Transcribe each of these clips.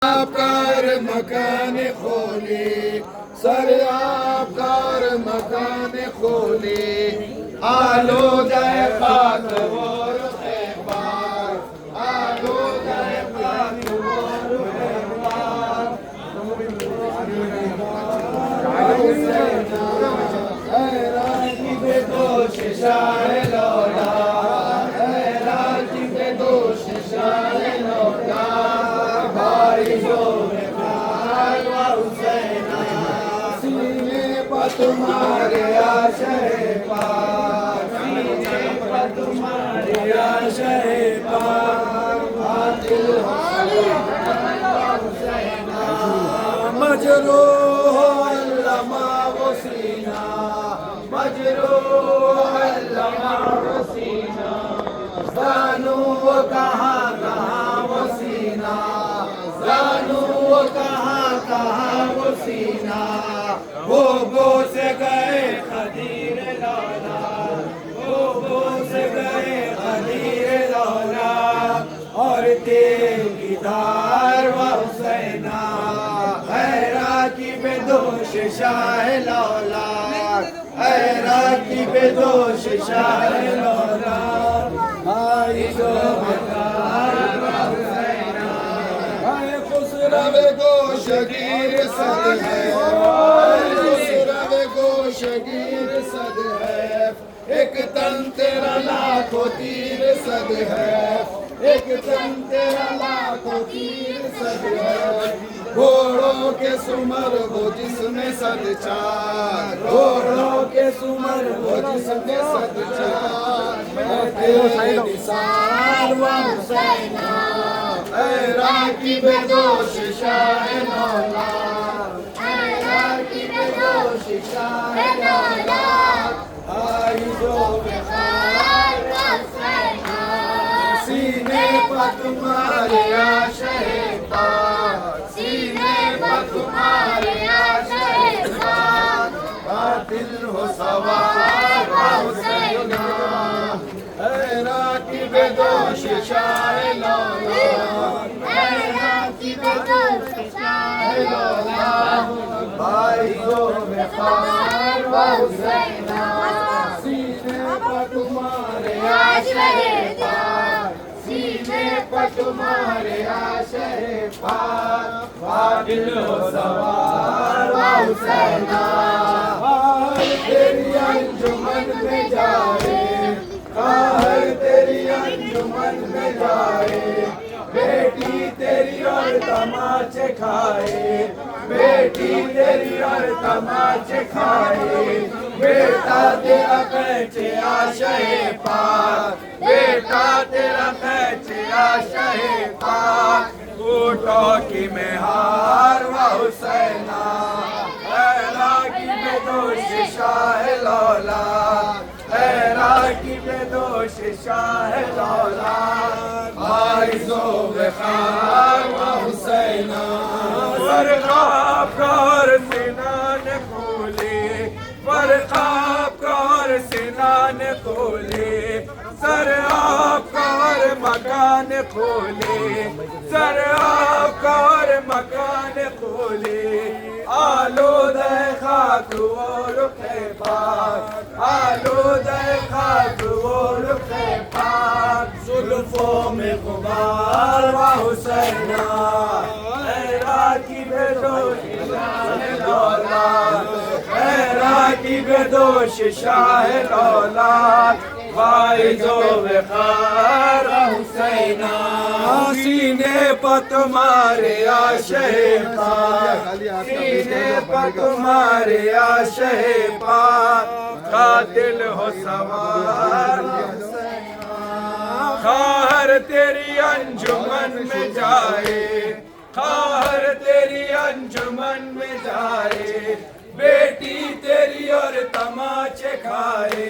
आपकार मकान खोले, सर आपकार मकान खोले, आलूदा खाक और खैबार, आलूदा खाक और खैबार। राजी बेदोश शाह लौला, राजी बेदोश शाह लौला, तुम्हारे आशय पार, सीने पर तुम्हारे आशय पार, मजरूह अल्लमा वो सीना, मजरूह अल्लमा वो सीना, जानू वो कहाँ कहाँ वो सीना, जानू वो कहाँ वो सीना, वो से गए खदीर लौला, वो से गए खदीर लौला, और तेरी दार व हुसैना, हैरा की बेदोश शाह लौला, हैरा की बेदोश शाह लौला, आई जो बेदार व हुसैना, है खुसरव गोशगीर सद है, शगीर सद है, एक तन तेरा लाखों तीर सद है, एक तन तेरा लाखों तीर सद है, घोड़ों के सुमर वो जिसमें सद चार, घोड़ों के सुमर वो जिसमें सद चार, तेरे निसार व हुसैना, हैरा की बेदोश शाह लौला, सीने पर तुम्हारे आशय पार, सीने पर तुम्हारे आशय पार, बातिल हो सवार हुसैना, हैरा की बेदोश शाह लौला, हैरा की बेदोश शाह लौला, भाई जो बेखार व हुसैना, सीने पर तुम्हारे आशय पार, सीने पर तुम्हारे आशय पार, बातिल हो सवार व हुसैना, तेरी अंजुमन में जाए, काहर तेरी अंजुमन में जाए, बेटी तेरी और तमाचे खाए, बेटी तेरी और तमाचे खाए, बेटा तेरा कैचे आशय पार, बेटा तेरा कैचे आशय पार, ऊँटों की मेहार व हुसैना, हैरा की बेदोश शाह लौला, हैरा की बेदोश शाह लौला, भाई जो बेखार व हुसैना, फरखार सिनान खोले, फरखार सिनान खोले, सर आपकार मकान खोले, सर आपकार मकान खोले, आलूदा खाक और खैबार, आलूदा खाक और खैबार, जुल्फों में गुबार व हुसैना, हैरा की बेदोश शाह लौला, हैरा की बेदोश शाह लौला, भाई जो बेखार हुसैना, सीने पर तुम्हारे आशय पार, सीने पर तुम्हारे आशय पार, कातिल हो सवार खार तेरी अंजुमन में जाए, खार तेरी अंजुमन में जाए, बेटी तेरी और तमाचे खाए,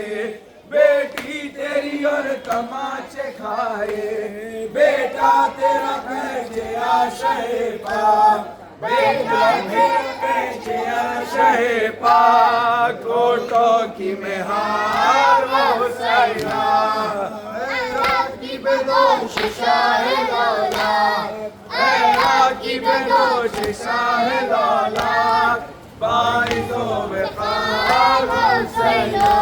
बेटी तेरी और तमाचे खाए, बेटा तेरा कैचे आशय पार, बेटा तेरा कैचे आशय पार, कोटों की मेहार व हुसैना, हैरा की बेदोश शाह लौला, राकीब दोष शाह लौलाक बाइज़ो वक़ार हुसैना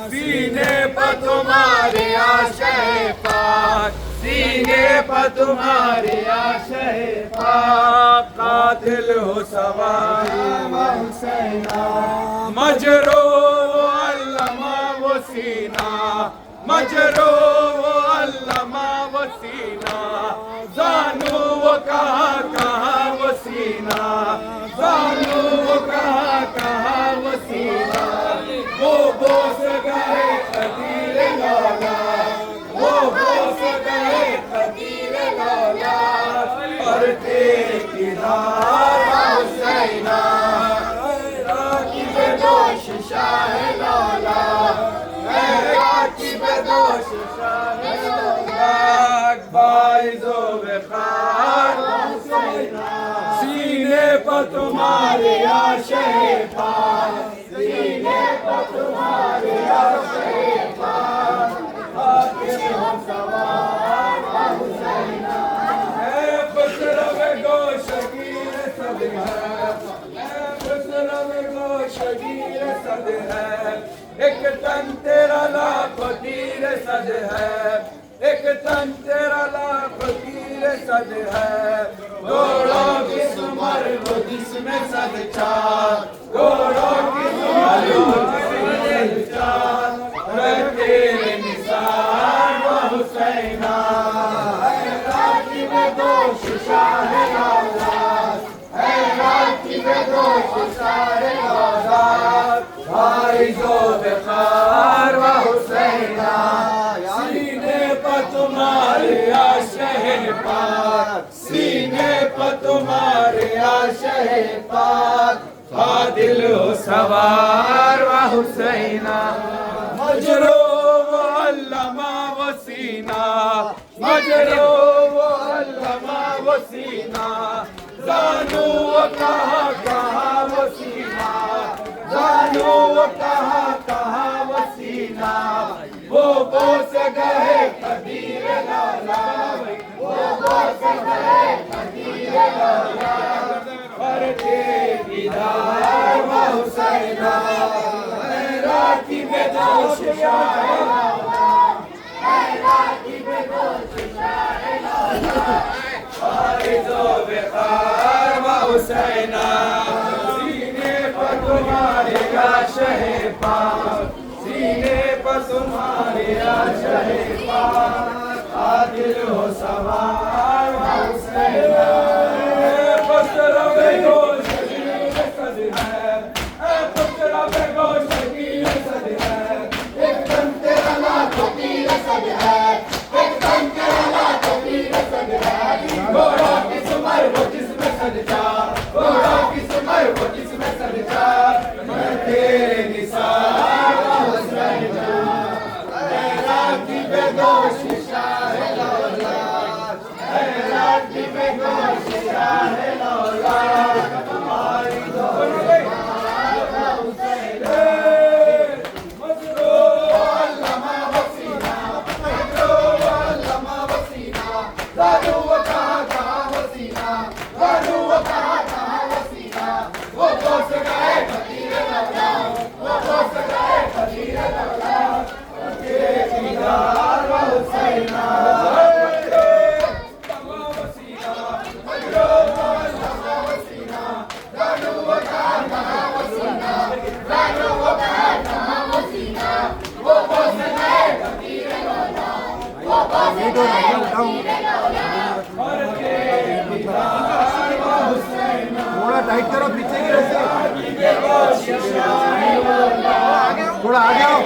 सीने पर तुम्हारे आशे पाक सीने पर तुम्हारे आशे पाक कातिल हो सवार हुसैना मजरो अल्लमा वो सीना मजरो अल्लमा वो सीना जानू वो कहाँ वो सीना जानू वो कहाँ वो सीना वो बोस गए कदीर लौला वो बोस गए कदीर लौला और तेरे किनार हुसैना राकीब दोष शाह लौला राकीब दोष शाह लौला बाइज़ो वक़ार हुसैना सीने पर तुम्हारे आशे पाक सीने पर तुम्हारे आशे पाक कातिल हो सवार हुसैना ऐ खुसरव गोशगीर सद है ऐ खुसरव गोशगीर सद है एक तन तेरा लाखों तीर सद है एक तन तेरा लाखों तीर सद है घोड़ों की सुमर वो जिसमें सद चार घोड़ों की सुमर वो जिसमें सद चार मैं तेरे निसार वो हुसैना राकीब दोष शाह औलाद राकीब दोष शाह औलाद बाइज़ो वक़ार व हुसैना सीने पर तुम्हारे आशे पाक सीने पर तुम्हारे आशे पाक कातिल हो सवार व हुसैना मजरो वो अल्लमा वो सीना मजरो वो अल्लमा वो सीना जानू वो कहाँ वो सीना जानू वो कहाँ वो सीना वो बोस गए कदीर लौला वो बोस गए कदीर लौला पर तेरे दीदार व हुसैना राकीब दोष शाह लौला राकीब दोष शाह लौला बाइज़ो वक़ार व हुसैना सीने पर तुम्हारे आशे पाक सीने पर तुम्हारे आशे पाक कातिल हो सवार हुसैना खुसरव गोशगीर सद है खुसरव गोशगीर सद है एक तन तेरा लाखों तीर सद है एक तन तेरा लाखों तीर सद है घोड़ों की सुमर वो जिसमें सद चार घोड़ों की सुमर वो जिसमें सद चार मैं तेरे निसार हुसैना राकीब दोष शाह लौला राकीब दोष शाह लौला बाइज़ो वक़ार हुसैना मजरो अल्लमा वो सीना मजरो अल्लमा वो सीना जानू वो कहाँ वो सीना जानू वो कहाँ वो सीना वो बोस गए कदीर लौला वो बोस गए कदीर लौला तेरे दीदार व हुसैना अल्लमा वो सीना मजरो अल्लमा वो सीना जानू वो कहाँ वो सीना जानू वो कहाँ वो सीना वो बोस गए कदीर लौला वो बोस गए कदीर लौला और तेरे दीदार व हुसैना थोड़ा टाइट करो पीछे की रस्सी थोड़ा आगे आओ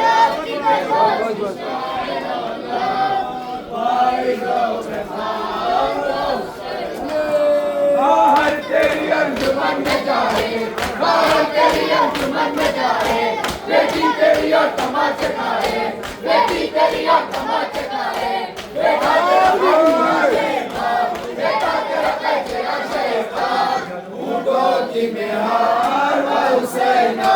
बाहर तेरी अंजुमन में जाए बाहर तेरी अंजुमन में जाए बेटी तेरी और तमाचे खाए बेटी तेरी और तमाचे खाए बेटा तेरा कैसे आशेका ऊँटों की बिहार व हुसैना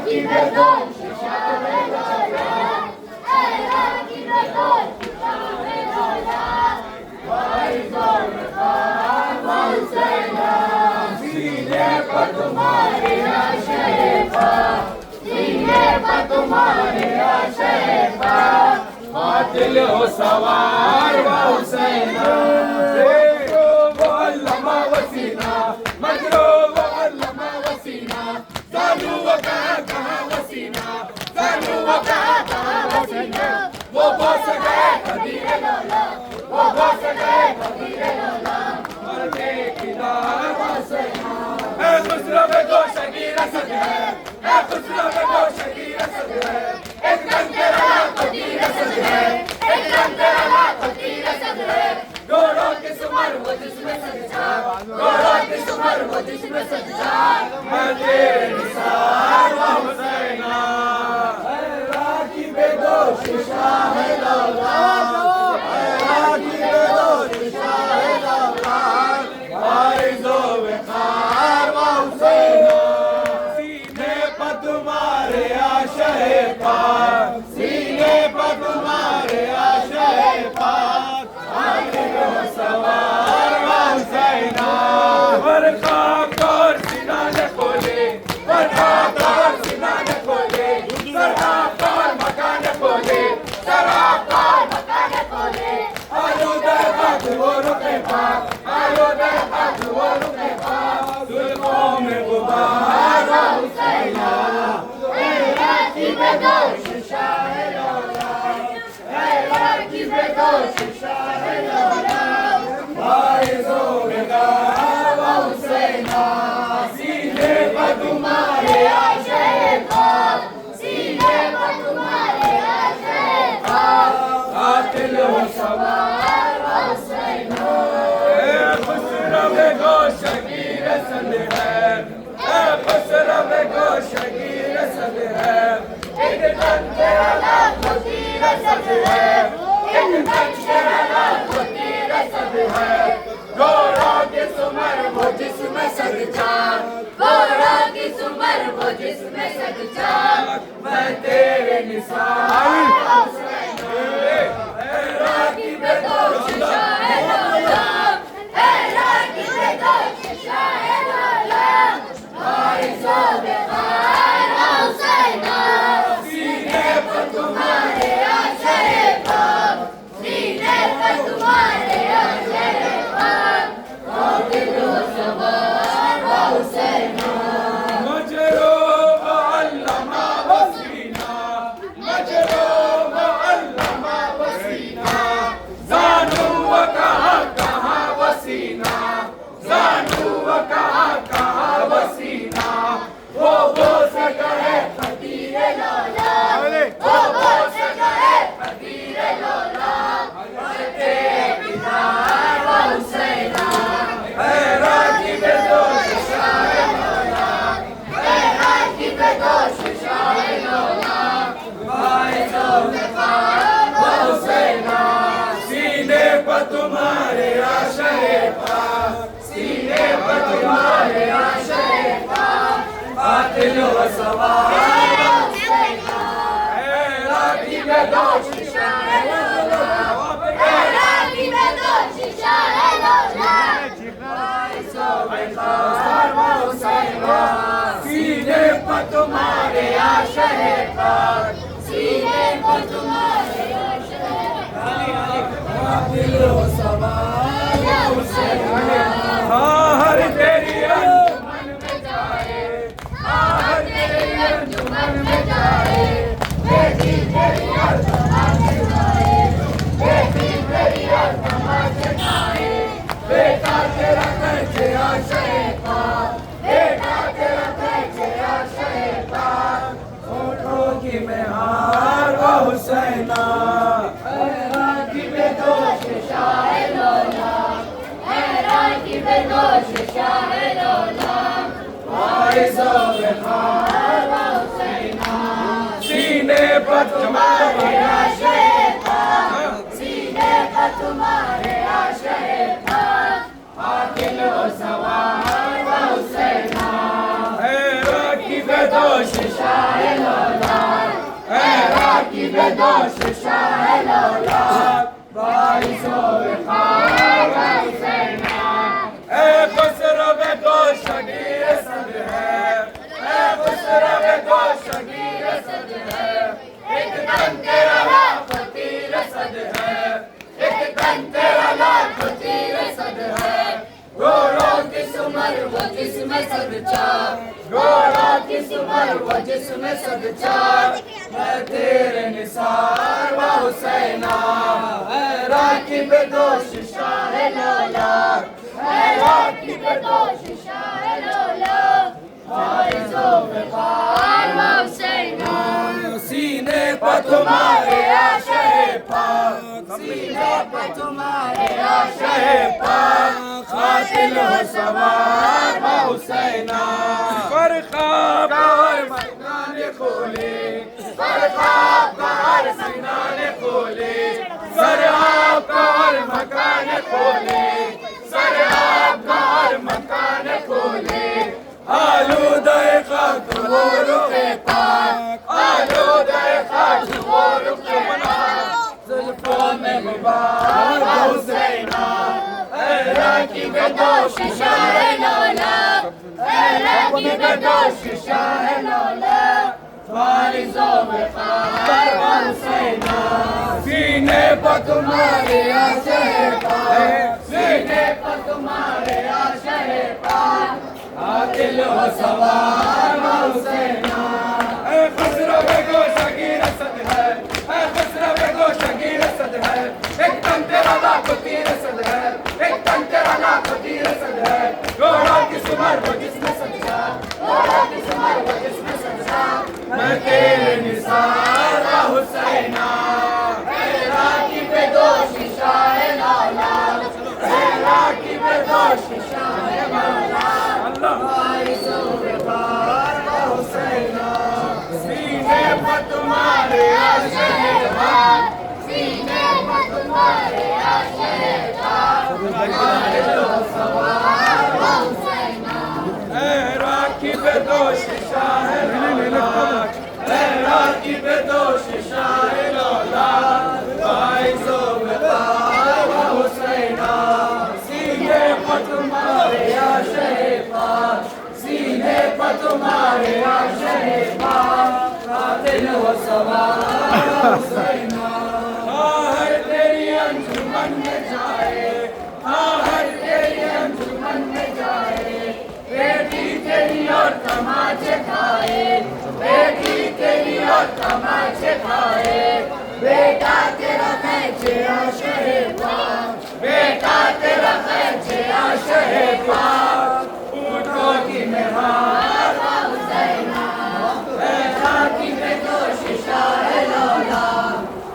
की बेदोश शाह दिल हो सवार व हुसैना वो अल्लामा वसीना मजरो वो अल्लामा वसीना जानू वो कहाँ वसीना जानू वो कहाँ वसीना वो बस गए कदीर लौला वो बस गए कदीर लौला मरते किदार वसीना ऐ खुसरो में को शकीर असद है ऐ खुसरो में को शकीर असद है एक दम तेरा कदीर असद है एक दम तेरा कदीर असद है गोरों के सुमर वो जिसमें सजदा गोरों के सुमर वो जिसमें सजदा मैं तेरे निसार व हुसैना राकी बेदोश शाह लौला राकी बेदोश शाह लौला वारिज़ो वक़ार व हुसैना सीने पर तुम्हारे आशे पाक सीने पर तुम्हारे आशे पाक सवार व हुसैना खाकर सीना ने खोले खाकर सीना ने खोले सरकार मकान खोले सरकार मकान खोले आलूदा खाक वो रुके पाक आलूदा खाक वो रुके पाक जुल्मों में गुबार व हुसैना राकी बेदोश शाह लौला राकी बेदोश शाह लौला वारिज़ो बेगार व हुसैना सीने पर तुम्हारे आशे पाक सीने पर तुम्हारे आशे पाक कातिल हो सवार व हुसैना खुसरो में गोश शकीर असद है खुसरो में गोश शकीर असद है एक दम तेरा लाख तीर असद है एक दम तेरा लाख तीर असद है गोरा के सुमर वो जिसमें सजदा गोरा की सुमर वो जिसमें सजदा मैं तेरे निसार राकी बेदोश शाह लौला राकी बेदोश शाह लौला वारिज़ो बेगार व हुसैना सीने पर तुम्हारे आशे पाक सीने पर तुम्हारे आशे पाक कातिल हो सवार व हुसैना मजरो व अल्लामा वसीना मजरो व अल्लामा वसीना जानू व कहाँ वसीना जानू व कहाँ वसीना वो बोस गए फकीर लौला वो बोस गए फकीर लौला मरते किदार व हुसैना राकी बेदोश शाह लौला राकी बेदोश शाह लौला वारिज़ो वक़ार व हुसैना सीने पर तुम्हारे आशे पाक सीने पर तुम्हारे आशे पाक कातिल हो सवार व हुसैना राकी बेदोश शाह लौला राकी बेदोश शाह लौला वारिज़ो वक़ार व हुसैना सीने पर तुम्हारे आशे पाक सीने पर तुम्हारे आशे पाक कातिल हो सवार व हुसैना हर तेरी अंजुमन में जाए हर तेरी अंजुमन में जाए बेटी तेरी अंजुमन में जाए बेटी तेरी अंजुमन में जाए बेटा तेरा कैसे आशे पाक बेटा तेरा कैसे आशे पाक फोटो की मेहार व हुसैना राकी बेदोश शाह लौला राकी बेदोश शाह लौला वारिज़ो वक़ार व हुसैना सीने पर तुम्हारे आशे पाक सीने पर तुम्हारे आशे पाक कातिल हो सवार व हुसैना राकी बेदोश शाह लौला राकी बेदोश शाह लौला वारिज़ो वक़ार व हुसैना खुसरो में गोश शकीर असद है खुसरो में गोश शकीर असद है एक दम तेरा लाख तीर असद उम्र वो जिसमें सदचार, घोड़ा किस उम्र वो जिसमें सदचार, मैं तेरे निसार व हुसैना, है राकिब दोष शाह लौला, है राकिब दोष शाह लौला, फारिज़ो वक़ार व हुसैना, सीने पर तुम्हारे आशे पाक, सीने पर तुम्हारे आशे पाक, कातिल हो सवार व हुसैना, ख़्वाब का हर मकान खोले, ख़्वाब का हर मकान खोले, ख़्वाब का हर मकान खोले, ख़्वाब का हर मकान खोले, आलूदे खाक वो रुखे पाक, आलूदे खाक वो रुखे पाक, ज़ुल्फ़ों में गुबार व हुसैना, है राकिब दोष शाह लौला, है राकिब दोष शाह लौला, फारिज़ो वक़ार व हुसैना, सीने पर तुम्हारे आशे पाक, सीने पर तुम्हारे आशे पाक, कातिल हो सवार व हुसैना, ऐ खुसरो बेगो शकीर असद है, ऐ खुसरो बेगो शकीर असद है, एक तन तेरा लाखों तीर असद है, एक तन तेरा लाखों तीर असद है, घोड़ा किस उम्र वो जिसमें सजा, घोड़ा किस उम्र वो जिसमें सजा, मैं तेरे निसार व हुसैना, है राकिब दोष शाह लौला, है राकिब दोष शाह लौला, फारिज़ो वक़ार व हुसैना, सीने पर तुम्हारे आशे पाक, सीने पर तुम्हारे आशे पाक, फारिज़ो सवार व हुसैना, है राकिब दोष शाह लौला, है राकिब दोष शाह लौला, फारिज़ो वक़ार व हुसैना, सीने पर तुम्हारे आशे पाक, सीने पर तुम्हारे आशे पाक, कातिल हो सवार व हुसैना, हर तेरी अंजुमन में जाए, हर तेरी अंजुमन में जाए, बेटी तेरी और तमाचे खाए, बेटी तेरी और तमाचे खाए, बेटा तेरा खैचे आशे पाक, बेटा तेरा खैचे आशे पाक, ऊँटों की मेहार व हुसैना, है राकिब दोष शाह लौला,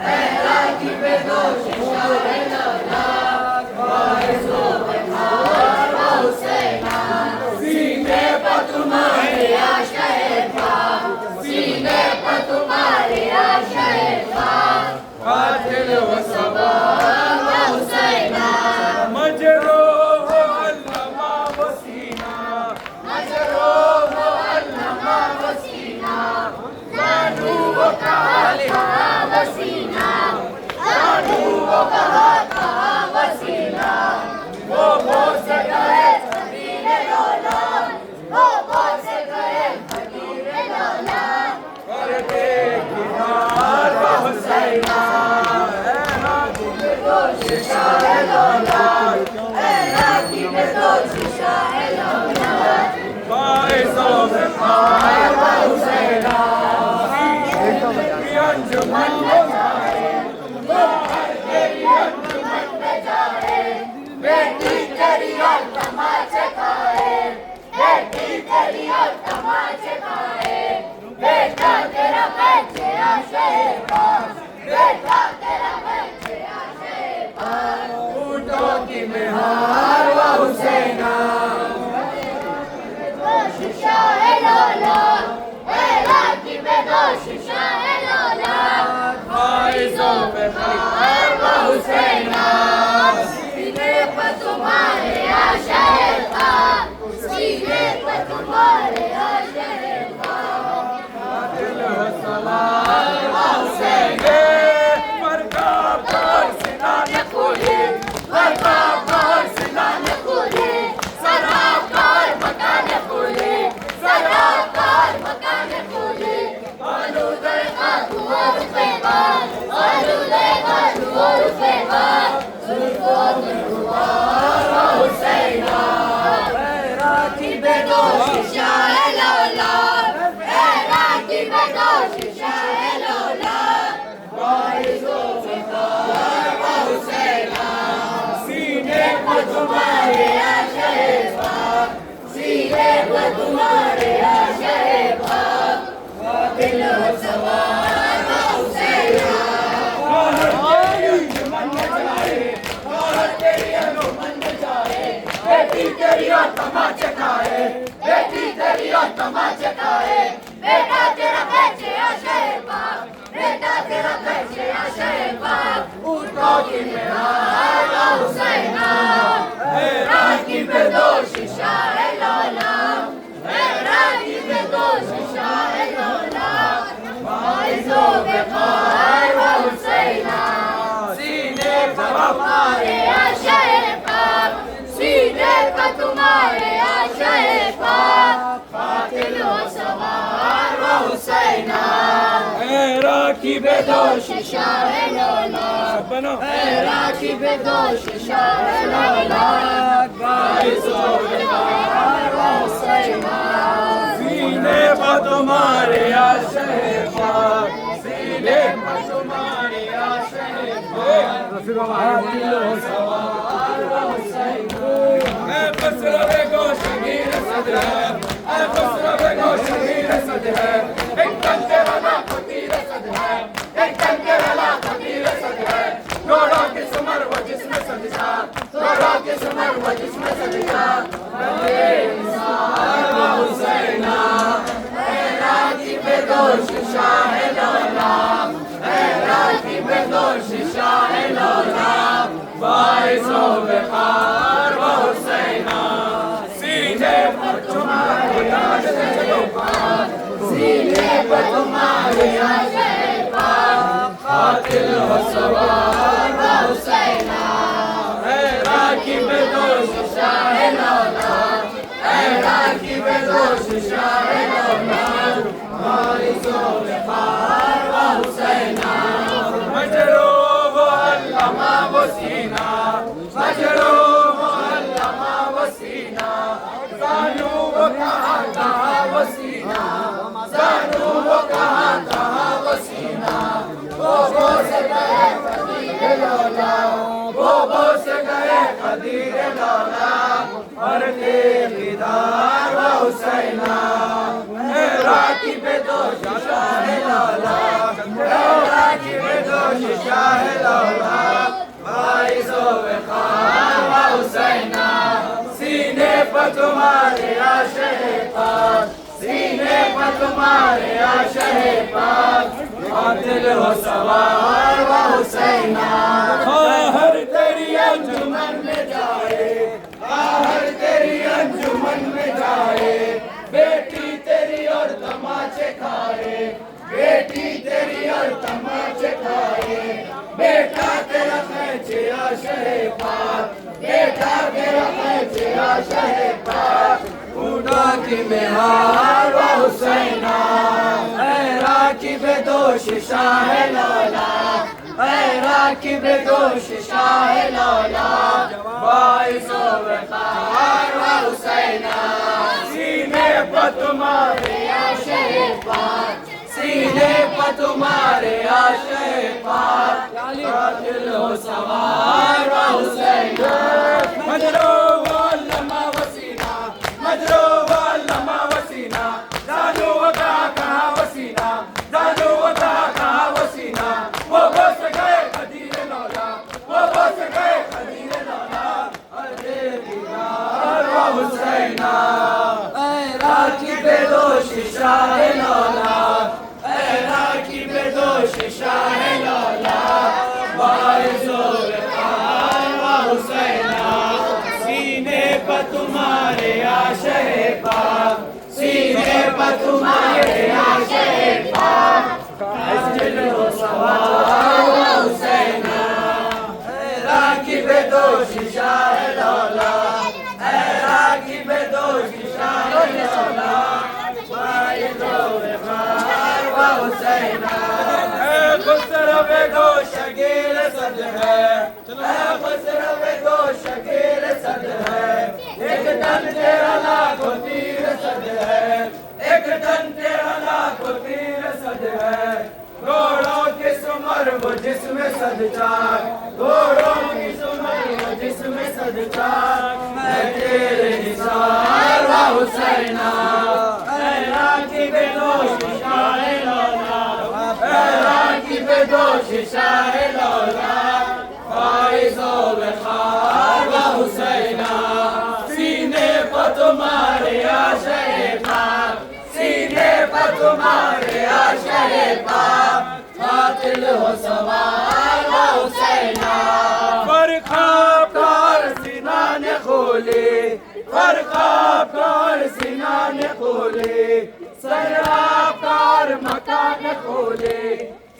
है राकिब दोष शाह लौला, फारिज़ो वक़ार व हुसैना, सीने पर तुम्हारे आशे पाक, सीने पर तुम्हारे आशे पाक, कातिल हो सवार व हुसैना, मजरूह अल्लमा वसीना, मजरूह अल्लमा वसीना, जानू वो कहा वसीना, जानू वो कहा वसीना, वो से गए फकीर लौला, वो से गए फकीर लौला, कर दे किनार व हुसैना, है राकिब दोष शाह लौला, है राकिब दोष शाह लौला, फारिज़ो वक़ार व हुसैना, अंजुमन में जाए, हर तेरी अंजुमन में जाए, बेटी तेरी और तमाचे खाए, बेटी तेरी और तमाचे खाए, बेटा तेरा खैचे आशे पाक, बेटा तेरा खैचे आशे पाक, ऊँटों की मेहार व हुसैना, दोष शाह लौला, तमाचे खाए, बेटी तेरी और तमाचे खाए, बेटा तेरा कैसे आशे पाक, बेटा तेरा कैसे आशे पाक, उठो कि मेरा हुसैना, राखी बेदोश शाह लौला, राखी बेदोश शाह लौला, वाइजो बेखार व हुसैना, सीने पर तुम्हारे आशे पाक, सीने पर तुम्हारे आशे पाक, कातिल व सवार व हुसैना, राखी बेदोश शाह लौला, बनो राखी बेदोश शाह लौला, वाइजो बेखार व हुसैना, सीने पर तुम्हारे आशे पाक, सीने पर तुम्हारे आशे पाक, ऐ बसरा बेगो शगीर सद है, ऐ बसरा बेगो शगीर सद है, एक कंके वाला फकीर सद है, एक कंके वाला फकीर सद है, घोड़ों की सुमर वो जिसमें सजदा, घोड़ों की सुमर वो जिसमें सजदा, हुसैना, राखी बेदोश शाह लौला, राखी बेदोश शाह लौला, वाइजो बेखार व हुसैना, सीने पर तुम्हारे आशे पाक, सीने पर तुम्हारे आशे पाक, कातिल व सवार व हुसैना, है राखी बेदोश शाह लौला, राखी बेदोश शाह लौला, वारिसो बेखार व हुसैना, मजरूब अल्लमा वसीना, मजरूब अल्लमा वसीना, जानू वो कहाँ वसीना, जानू वो कहाँ वसीना, बोबो से गए कदीर लौला, बोबो से गए खदीर लौला, और दीदार व हुसैना, है राखी बेदोश शाह लौला, राखी बेदोश शाह लौला, वाइजो बेखार व हुसैना, सीने पर तुम्हारे आशे पाक, सीने पर तुम्हारे आशे पाक, कातिल हो सवार व हुसैना, हर तेरी अंजुमन में जाए, हर तेरी अंजुमन में जाए, बेटी तेरी और तमाचे खाए, बेटी तेरी और तमाचे खाए, बेटा तेरा खैचे आशे पाक, बेटा तेरा खैचे आशे पाक, उठा की मेहार व हुसैना, ऐ राखी बेदोश शाह लौला, ऐ राखी बेदोश शाह लौला, वाइजो बेखार व हुसैना, सीने पर तुम्हारे आशे पाक, सीने पर तुम्हारे आशे पाक, कातिल हो सवार व हुसैना, मजरूब अल्लमा वसीना, मजरूब अल्लमा वसीना, जानू वो कहाँ वसीना, जानू वो कहाँ वसीना, वो बस गए खदीर लौला, वो बस गए खदीर लौला, अरे दीदार व हुसैना, ऐ राखी बेदोश शाह लौला, ऐ राखी बेदोश शाह लौला, वाइजो बेखार व हुसैना, सीने पर तुम्हारे आशे पाक, सीने पर तुम्हारे आशे पाक, कातिल हो सवार व हुसैना, राखी बेदोश शाह लौला, राखी बेदोश शाह लौला, वाइजो बेखार व हुसैना, खुसरो बेगो शगीर सद है, खुसरो बेगो शगीर सद है, एक तन तेरा लाखों तीर सद है, एक तन तेरा लाखों तीर सद है, घोड़ों की सुमर वो जिसमें सद चाक, घोड़ों की सुमर वो जिसमें सद चाक, मैं तेरे निसार व हुसैना, ऐ राखी बेदोश शाह लौला, ऐ राखी बेदोश शाह लौला, वाइजो बेखार व हुसैना, सीने पर तुम्हारे आशय पाक, कातिल हो सवार व हुसैना। फरखाकार सीना ने खोले, फरखाकार सीना ने खोले, सराकार मकान खोले,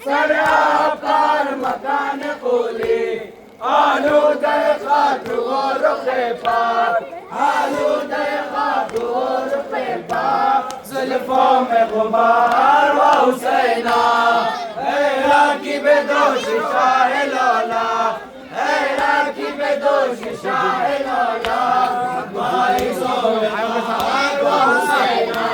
सराकार मकान खोले। आलूदे खाक और रुखे पाक, आलूदे खाक और रुखे पाक, जुल्फों में गुबार व हुसैना। हैरा की बेदोश शाह लौला, हैरा की बेदोश शाह लौला, बारिशों में गुबार व हुसैना।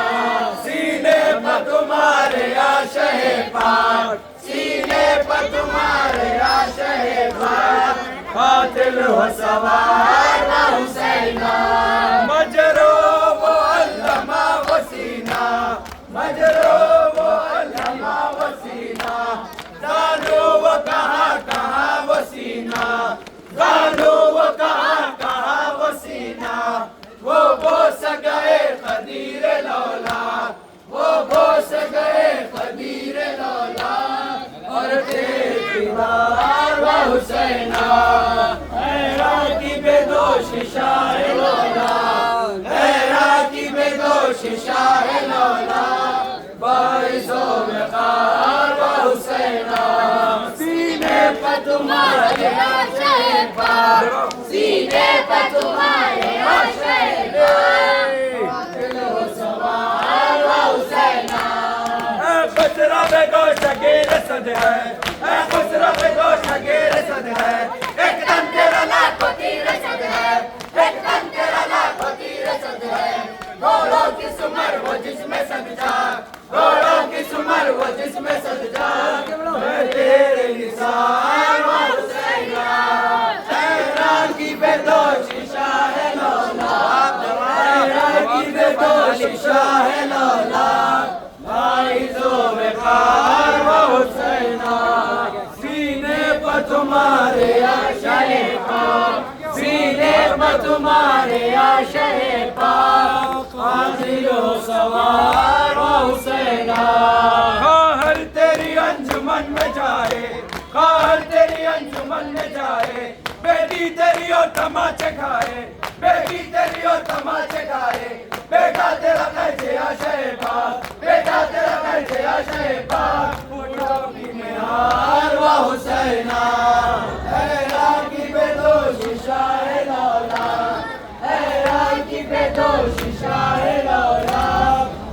सीने पर तुम्हारे आशय पाक, सीने पर तुम्हारे आशय पाक, कातिल हो सवार व हुसैना। मजरो वो अल्लमा वसीना, मजरो वो अल्लमा वसीना, जानो वो कहाँ वसीना, जानो वो कहाँ वसीना। वो बोस गए खदीर लौला, वो बोस गए खदीर लौला, और दीवार व हुसैना। हैरा की बेदोश शाह लौला, हैरा की बेदोश शाह लौला, बारिशों में कार व हुसैना। सीने पर तुम्हारे आशय पाक, सीने पर तुम्हारे आशय पाक, कातिल हो सवार व हुसैना। खुसरा पे गोश गिर सद है, खुसरा पे गोश गिर सद है, एक दम तेरा लाखों तीर सद है, एक दम तेरा लाखों तीर सद है। घोड़ों की सुमर वो जिसमें सद जा, घोड़ों की सुमर वो जिसमें सद जा, मैं तेरे निसार व हुसैना। हैरा की बेदोश शाह लौला, हैरा की बेदोश शाह लौला, बारिशों में कार व हुसैना। सीने पर तुम्हारे आशय पाक, सीने पर तुम्हारे आशय पाक, कातिल हो सवार व हुसैना। खाहर तेरी अंजुमन में जाए, खाहर तेरी अंजुमन में जाए, बेटी तेरी और तमाचे खाए, बेटी तेरी और तमाचे खाए। बेटा तेरा कैसे आशय पाक, बेटा तेरा कैसे आशय पाक, फूलों की निहार व हुसैना। हैरा की बेदोश शाह लौला, हैरा की बेदोश शाह लौला,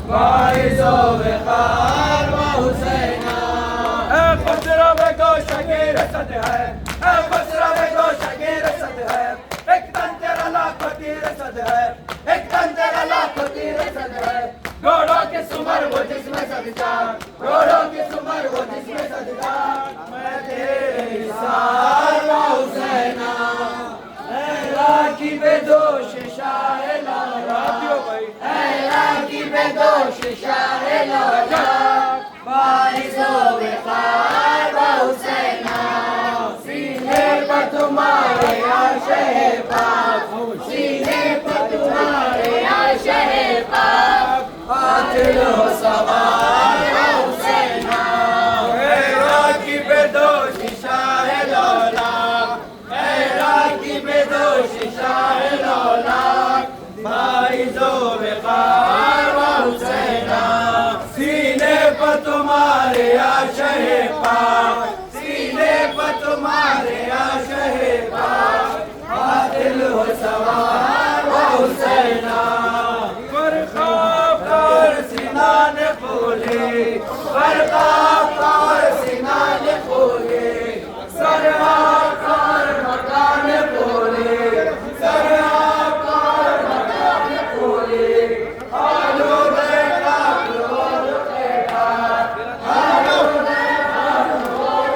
बारिशों में कार व हुसैना। खुसरा में गोश गिर सद है, खुसरा में गोश गिर सद है, एक तन तेरा लाखों तीर सद है, एक तन तेरा लाखों तीर सद है। घोड़ों के सुमर वो जिसमें सद जा, घोड़ों के सुमर वो जिसमें सद जा, मैं तेरे निसार व हुसैना। हैरा की बेदोश शाह लौला, हैरा की बेदोश शाह लौला, बारिशों में कार व हुसैना। सीने पर तुम्हारे आशय पाक, सीने पर तुम्हारे आशय पाक, कातिल हो सवार व हुसैना। हैरा की बेदोश शाह लौला, हैरा की बेदोश शाह लौला, बारिशों में कार व हुसैना। सीने पर तुम्हारे आशय पाक, सीने पर तुम्हारे आशय पाक, कातिल हो सवार व हुसैना। फरखाकार सीना ने खोले, फरखाकार सीना ने खोले, सराकार मकान खोले, सराकार मकान खोले। आलूदे खाक और रुखे पाक, आलूदे खाक और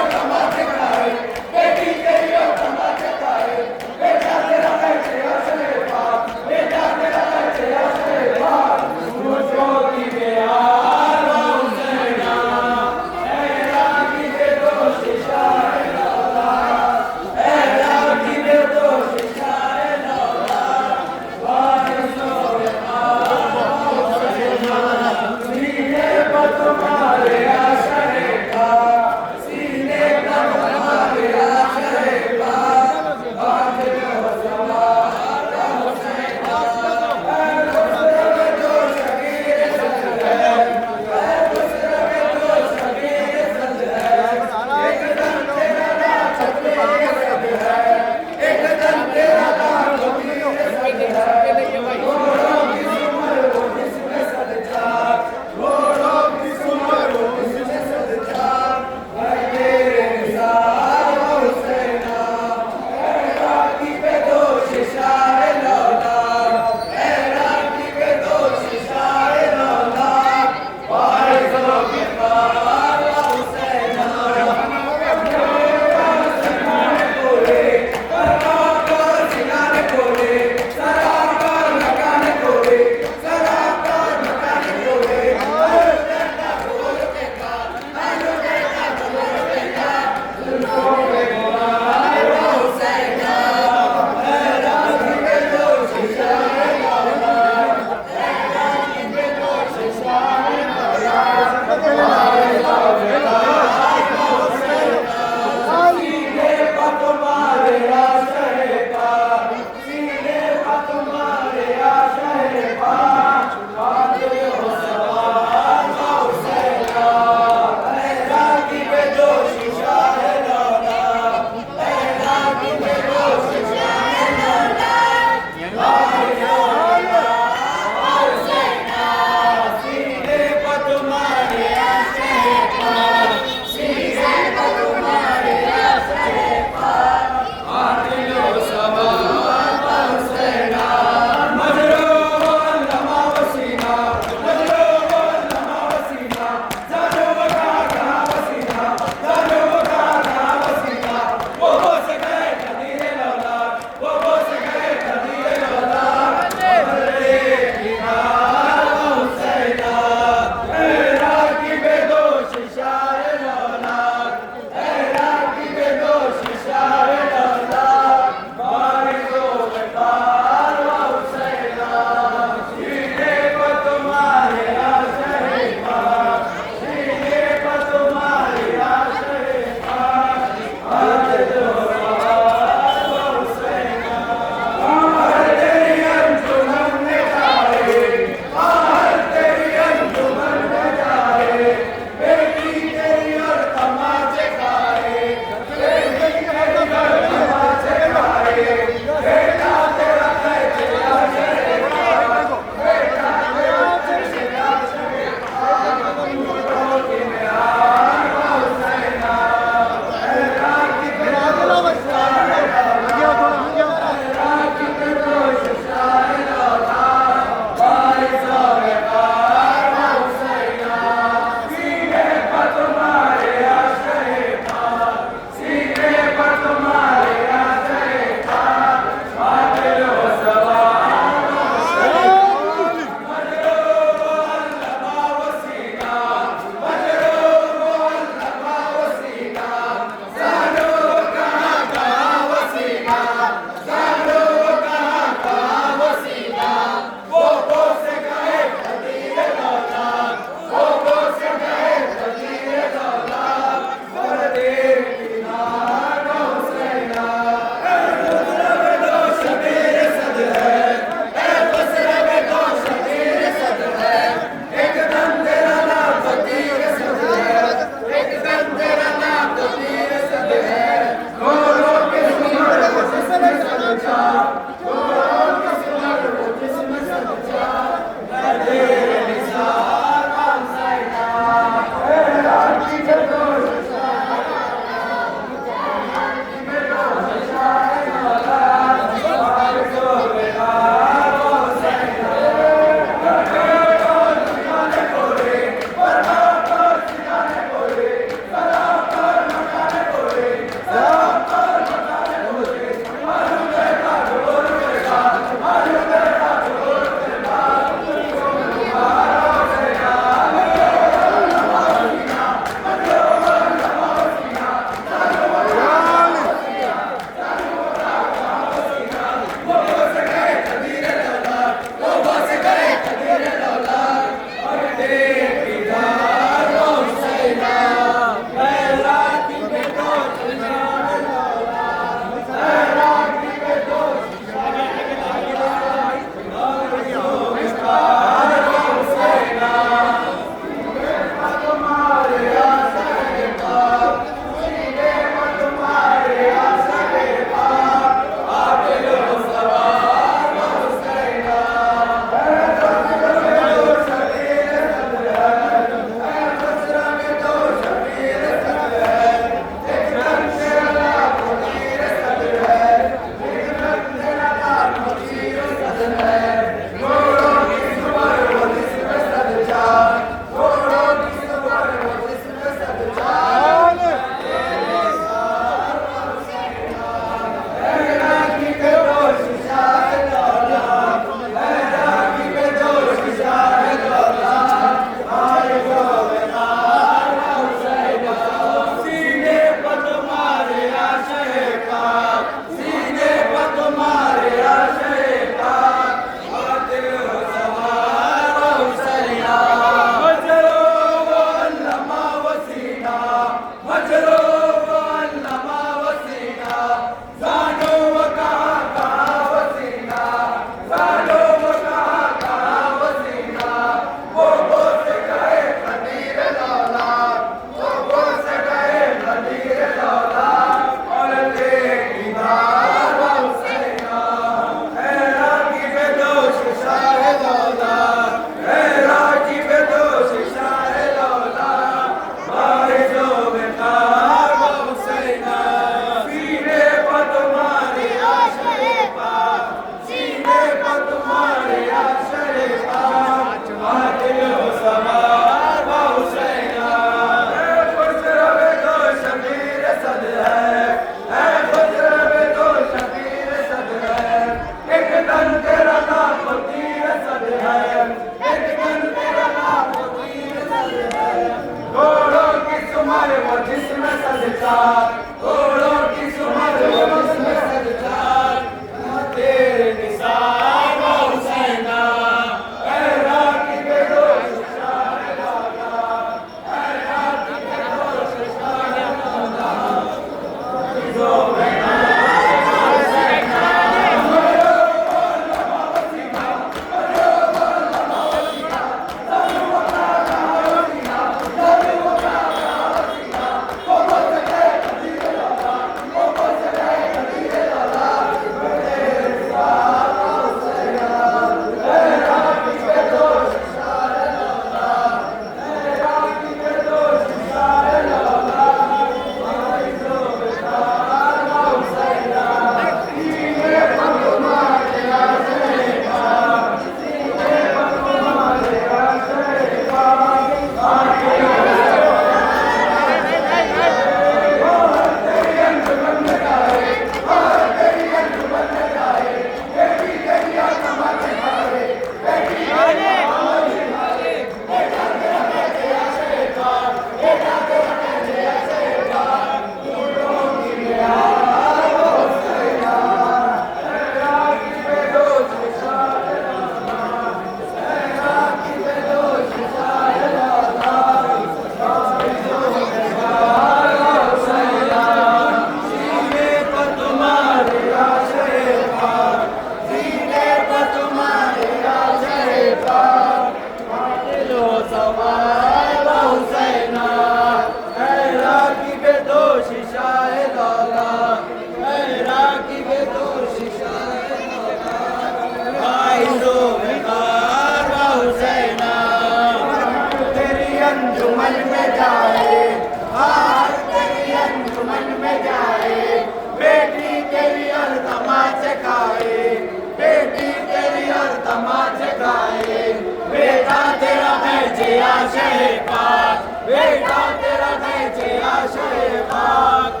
आशय पाक बेटा तेरा खींचे आशय पाक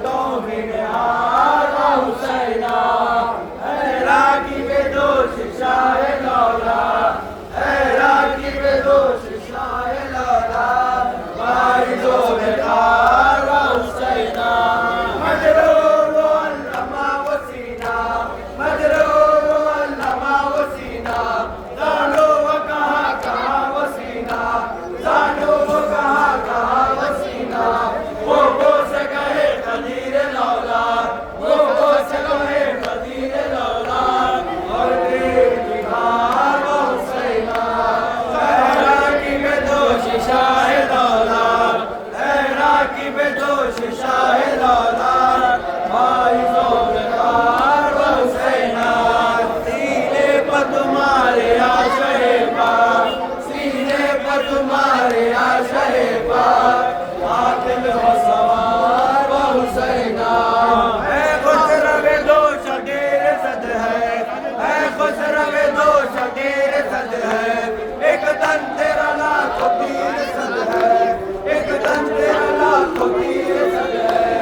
तो मिनार हुसैना रागी बेदोष शाह लौला रागी बेदोष शाह लौला भाई जो बेकार हुसैना मजरूर अल्लमा वसीना मजरूर अल्लमा वसीना जानो वो कहाँ वसीना जानो वो कहाँ वसीना वो से कहे कदीर लौला वो से कहे कदीर लौला और तेरी बिहार हुसैना रागी बेदोष शाह लौला रागी बेदोष शाह लौला भाई जो बेकार हुसैना सीने पर तुम्हारे आशय पाक सीने पर तुम्हारे आशय पाक कातिल हो सवार हुसैना है खुसरवे दोष डेर सद है खुसरवे दोष डेर सद है एक तन तेरा लाखों तीर सद है एक तन तेरा लाखों तीर सद है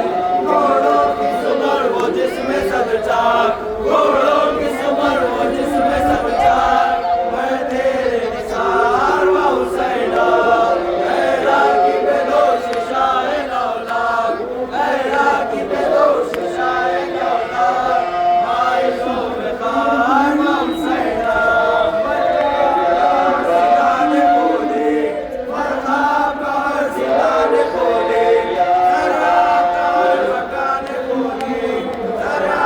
घोड़ों की सुमर वो जिसमें सब चाक घोड़ों की सुमर वो जिसमें सब चाक मैं तेरे निसार व हुसैना रागी बेदोष शाह लौला रागी बेदोष शाह लौला भाई जो बेकार व हुसैना सिलाने बोले मरहब का सिलाने बोले जरा काल वकाने बोले जरा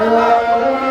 Sati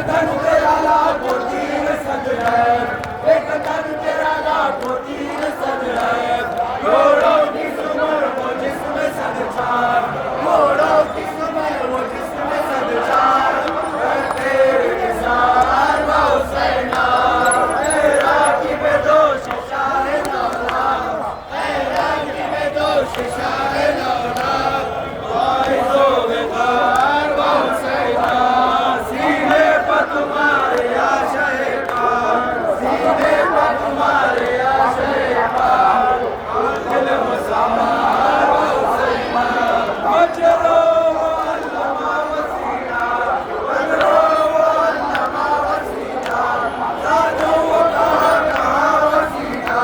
तन तेरा लाखों तीर सद है, एक तन तेरा लाखों तीर सद है, घोड़ों की सुमर वो जिसमें सद चार, घोड़ों की सुमर वो जिसमें सद चार, तेरे निसार वो हुसैना, तेरा की बेदोश शाह लौला, तेरा की बेदोश शाह लौला, वाइज़ो बेगार वो हुसैना, सीने पर तुम्हारे आशे पार, सीने पर तुम्हारे आशे पार, दिल मुसम्मार वो हुसैना, मजरो वो अल्लमा वसीना, मजरो वो अल्लमा वसीना, जानू वो कहाँ वसीना,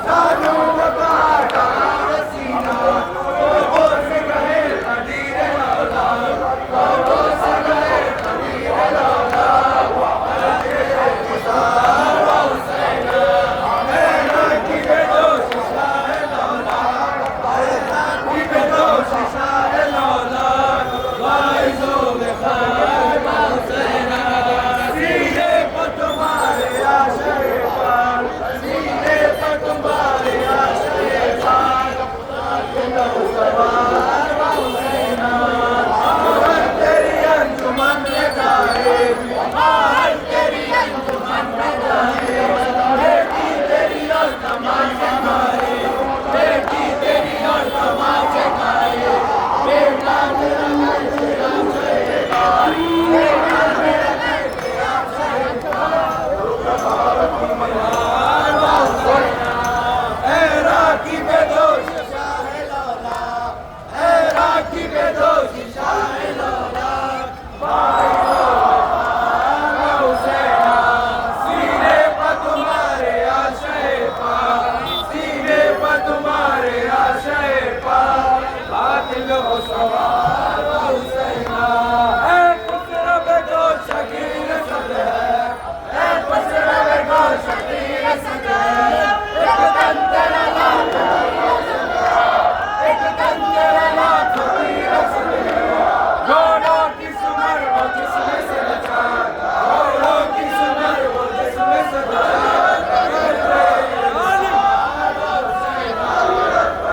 जानू वो कहाँ वसीना, वो से गए कदीर लौला, वो से गए कदीर लौला, तेरे निसार वो हुसैना, तेरा की बेदोश शाह लौला, तेरा की बेदोश शाह लौला, वाइज़ो बेखार वो हुसैना, सीने पर तुम्हारे आशे पार, सीने पर तुम्हारे आशे पार, दिल सवार वो हुसैना, आज तेरी अंजुमन में जाए, आज तेरी अंजुमन में जाए, बेटी तेरी और तमाशे खाए, बेटी तेरी और तमाशे खाए, बेटा मेरा मैं तेरा शहर, बेटा मेरा मैं तेरा शहर, वो हुसैना, तेरा की बेदोश शाह लौला, तेरा की बेदोश शाह लौला, वाइज़ो बेगार वो हुसैना, सीने पर तुम्हारे आशे पार, सीने पर तुम्हारे आशे पार, बातिल हो सवार वो हुसैना, ऐ खुसरा बेगो शकीर सद है, ऐ खुसरा बेगो शकीर सद है, एक तन तेरा लाखों तीर सद है, एक तन तेरा लाखों तीर सद है, घोड़ों की सुमर वो जिसमें सद चार, घोड़ों की सुमर वो जिसमें सद चार,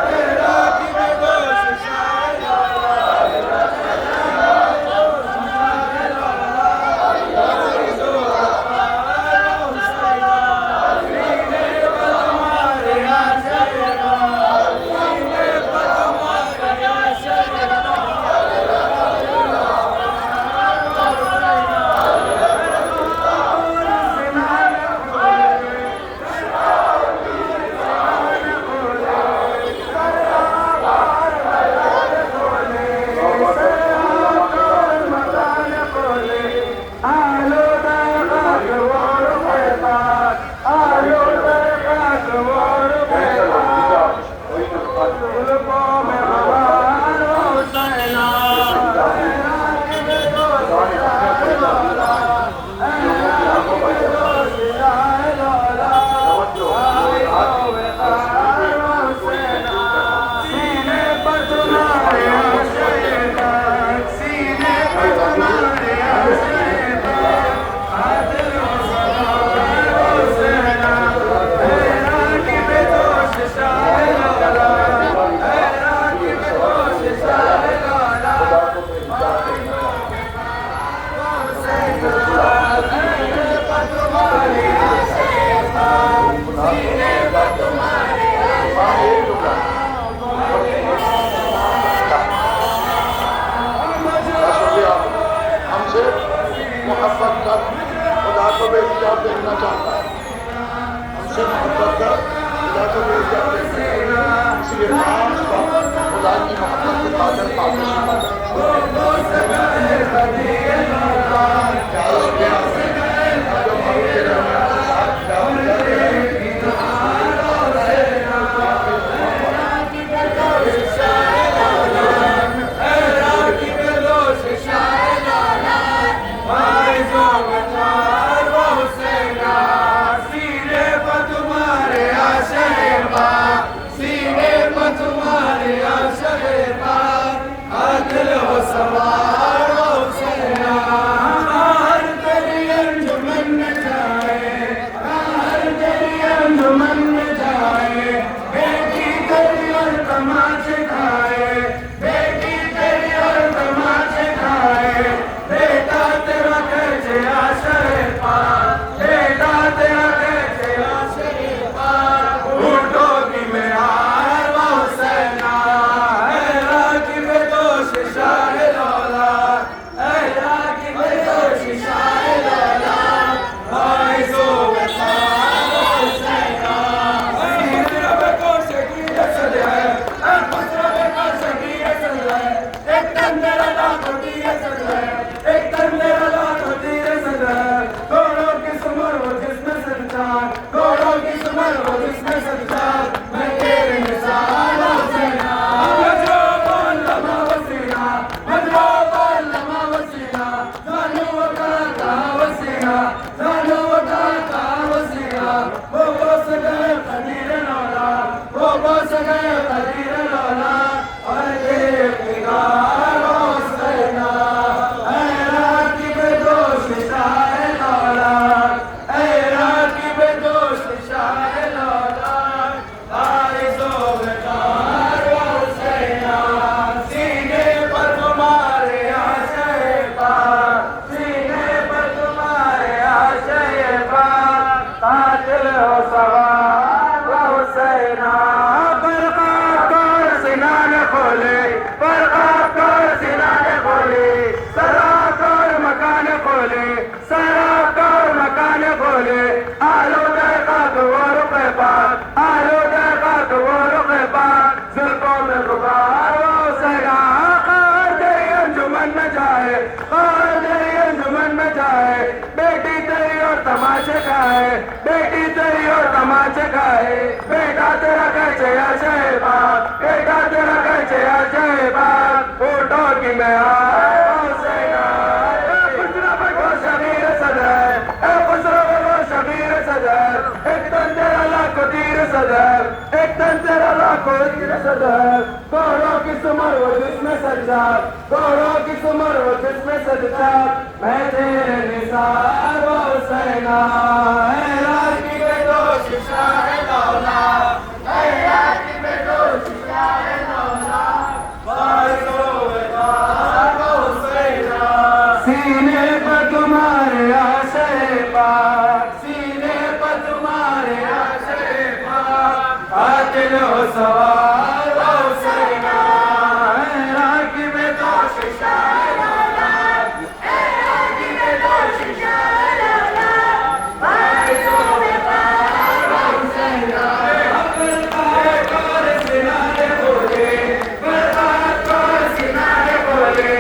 तेरा की बेदोश शाह लौला, वाइज़ो बेगार वो हुसैना, सीने पर तुम्हारे आशे पार, सीने पर तुम्हारे आशे सीने पर तुम्हारे आशे पार, सीने पर तुम्हारे आशे पार, दिल सवार वो हुसैना, तेरा की बेदोश शाह लौला, तेरा की बेदोश शाह लौला, वाइज़ो बेगार वो हुसैना, सीने पर तुम्हारे आशे पार, सीने पर तुम्हारे आशे हमसे मोहब्बत कर खुदा को बेइज्जत देखना चाहता है, हमसे मोहब्बत कर खुदा को बेइज्जत देखना, इसलिए नाम का खुदा की मोहब्बत के काबिल काबिल दिल हो सवार वो हुसैना, सराकर मकान खोले आलूदे का दुआर पे पार आलूदे का दुआर पे पार जुल्फों में गुबार सेना तेरी अंजुमन में जाए तेरी अंजुमन में जाए बेटी तेरी और तमाशे का है बेटी तेरी और तमाशे का है बेटा तेरा कैसे अजय बात बेटा तेरा कैसे अजय बात फोटो की मैं आए शबीर सदर एक तन तेरा लाखों तीर सदर एक तन तेरा लाखों तीर सदर गौरों की सुमर वो जिसमें सजा गौरों की सुमर वो जिसमें सजा मैं तेरे निसार वो सेना है राजी में दो शिशा है लौला है राजी में दो शिशा है लौला सीने पर तुम्हारे आशय पाक सीने पर तुम्हारे आशय पाक कातिल हो सवार हो सेना राखी में तो शिशा है लौला राखी में तो शिशा है लौला भाई सो में पार हो सेना अकल पाए कर सिनारे बोले बर्बाद कर सिनारे बोले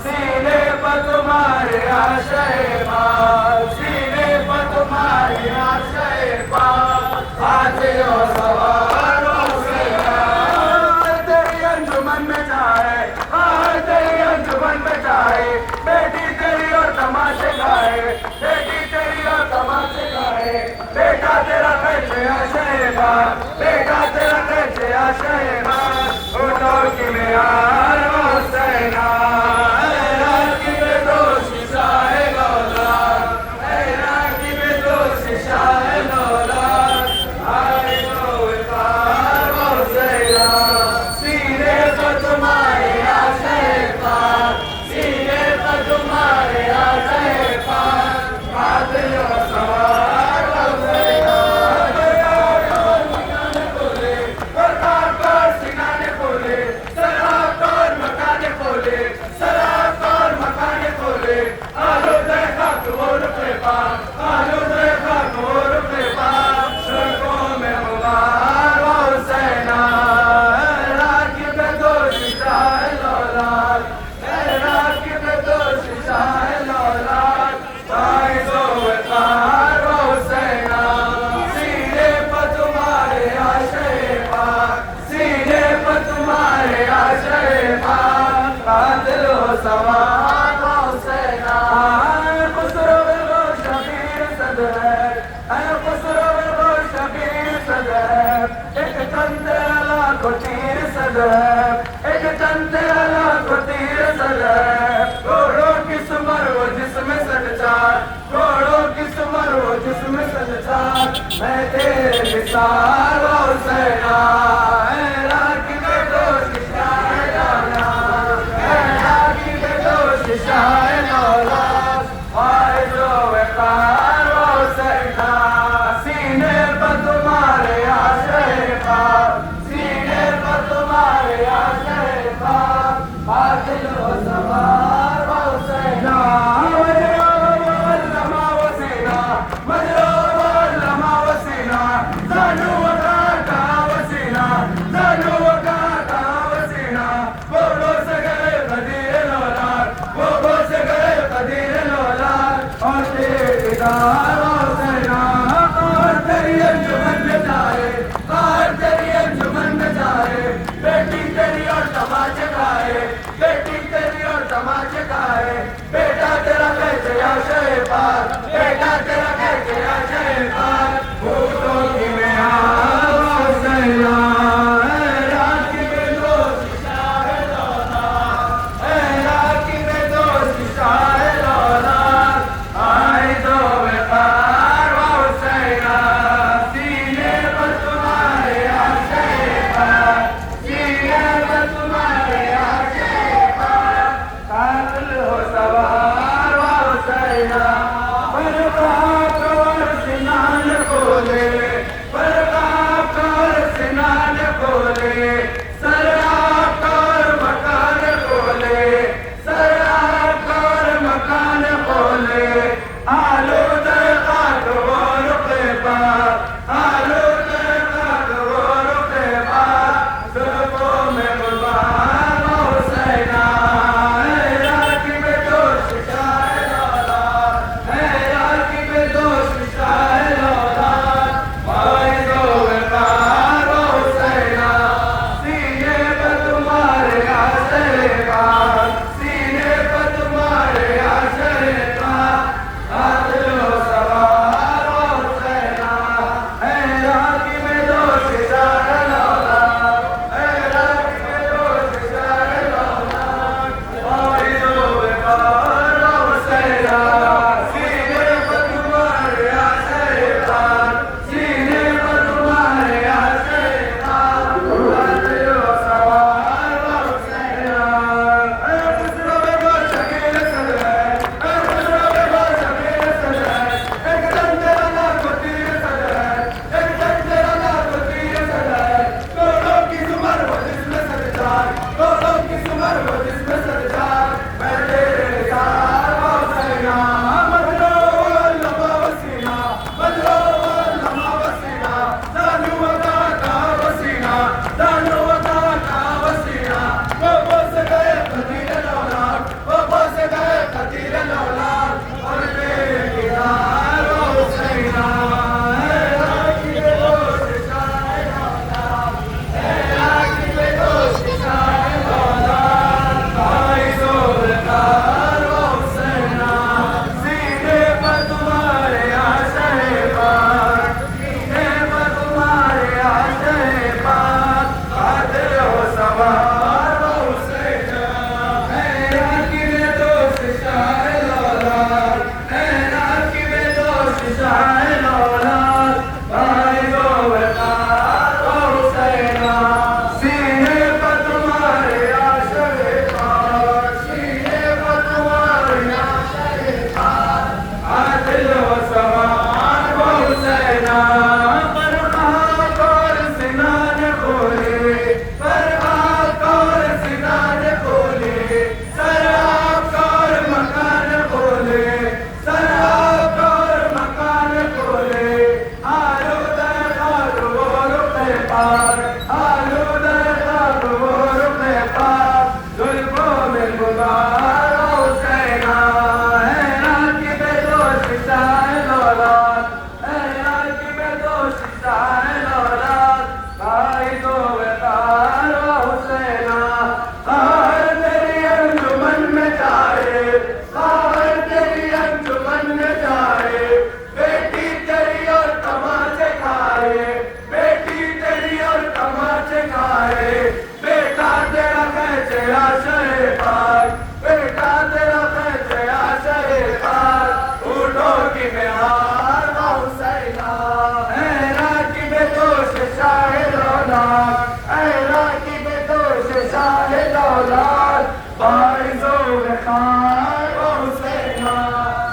सीने असल है, घोड़ों की सुमर वो जिसमें सच्चाई, घोड़ों की सुमर वो जिसमें सच्चाई, मैं तेरे निसार वो हुसैना, ऐ राखी के दोस्त शाह जाना, ऐ राखी के दोस्त शाह लौला, आए जो वकार वो हुसैना, सीने पर तुम्हारे आशे पाक, सीने पर तुम्हारे आशे पाक, बातिल हो सवार वो हुसैना, लमा वो सीना, मजरो लमा वो सीना, जानू का वो सीना, जानू का वो सीना, वो रोज गए कदीर लौलाद, वो रोज गए कदीर लौलाद, और तेरे दार वो हुसैना, और तेरी अंजुमन में जाए, और तेरी अंजुमन में जाए, बेटी तेरी और तमाचे खाए, बेटी तेरी और तमाचे खाए, बेटा तेरा कैसे आशे पार, बेटा तेरा कैसे आशे पार, भूतों की में हुसैना, ऐ राखी में दोस्त शाह लौलाद, ऐ राखी में दोस्त शाह लौलाद, आए दो वकार वो हुसैना, सीने पर तुम्हारे आशे पार, सीने पर तुम्हारे आशे पार, कातिल हो सवार वो हुसैना, पर बात और सीना न खोले, वकार वो हुसैना,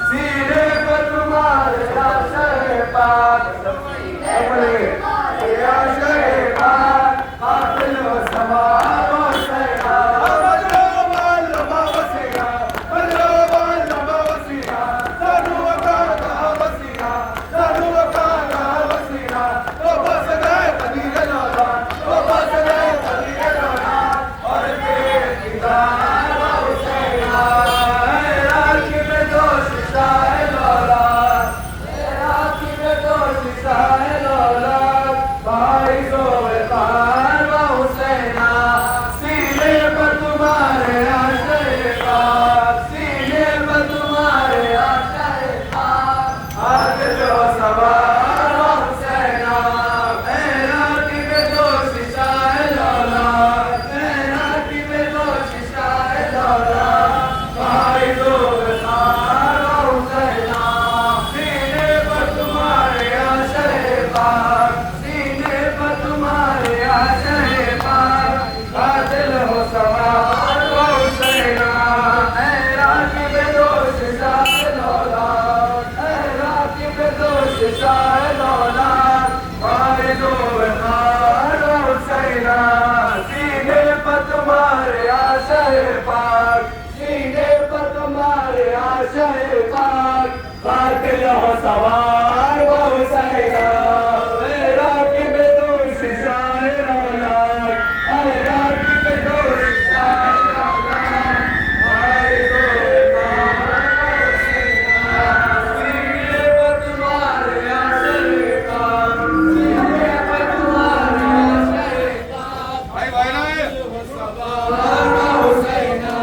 सीने पर तुम्हारे आशय पाक, अपने आशय पाक, कातिल व सवार वो हुसैना। बदलो लंबा वसीना, बदलो लंबा वसीना, जानू वकार वसीना, जानू वकार वसीना, वो बस गए कदीर लौला, वो बस गए कदीर लौला, और बेदीदार वो हुसैना। आँखी में दोष शाह लौला, आँखी में दोष शाह लौला, भाई सोए पार वो हुसैना, सीने पर तुम्हारे आशय पाक, सीने पर तुम्हारे आशय पाक, हाथ जो सवार वो हुसैना। आँखी में दोष शाह लौला, आँखी में दोष शाह लौला, भाई सोए पार वो हुसैना, सीने पर तुम्हारे आशय पाक, सीने पर तुम्हारे आशय पाक, कातिल हो सवार वो हुसैना। राखी में दोष शाह लौला, राखी में दोष शाह लौला, भाई दो वकार वो हुसैना, सीने पर तुम्हारे आशय पाक, सीने पर तुम्हारे आशय पाक, कातिल हो सवार वो हुसैना। राखी में दोष शाह लौला, राखी में दोष शाह लौला, भाई दो वकार वो हुसैना, सीने पर तुम्हारे आशय पाक, सीने पर तुम्हारे आशय पाक, भाई भाई ना सवार वो हुसैना।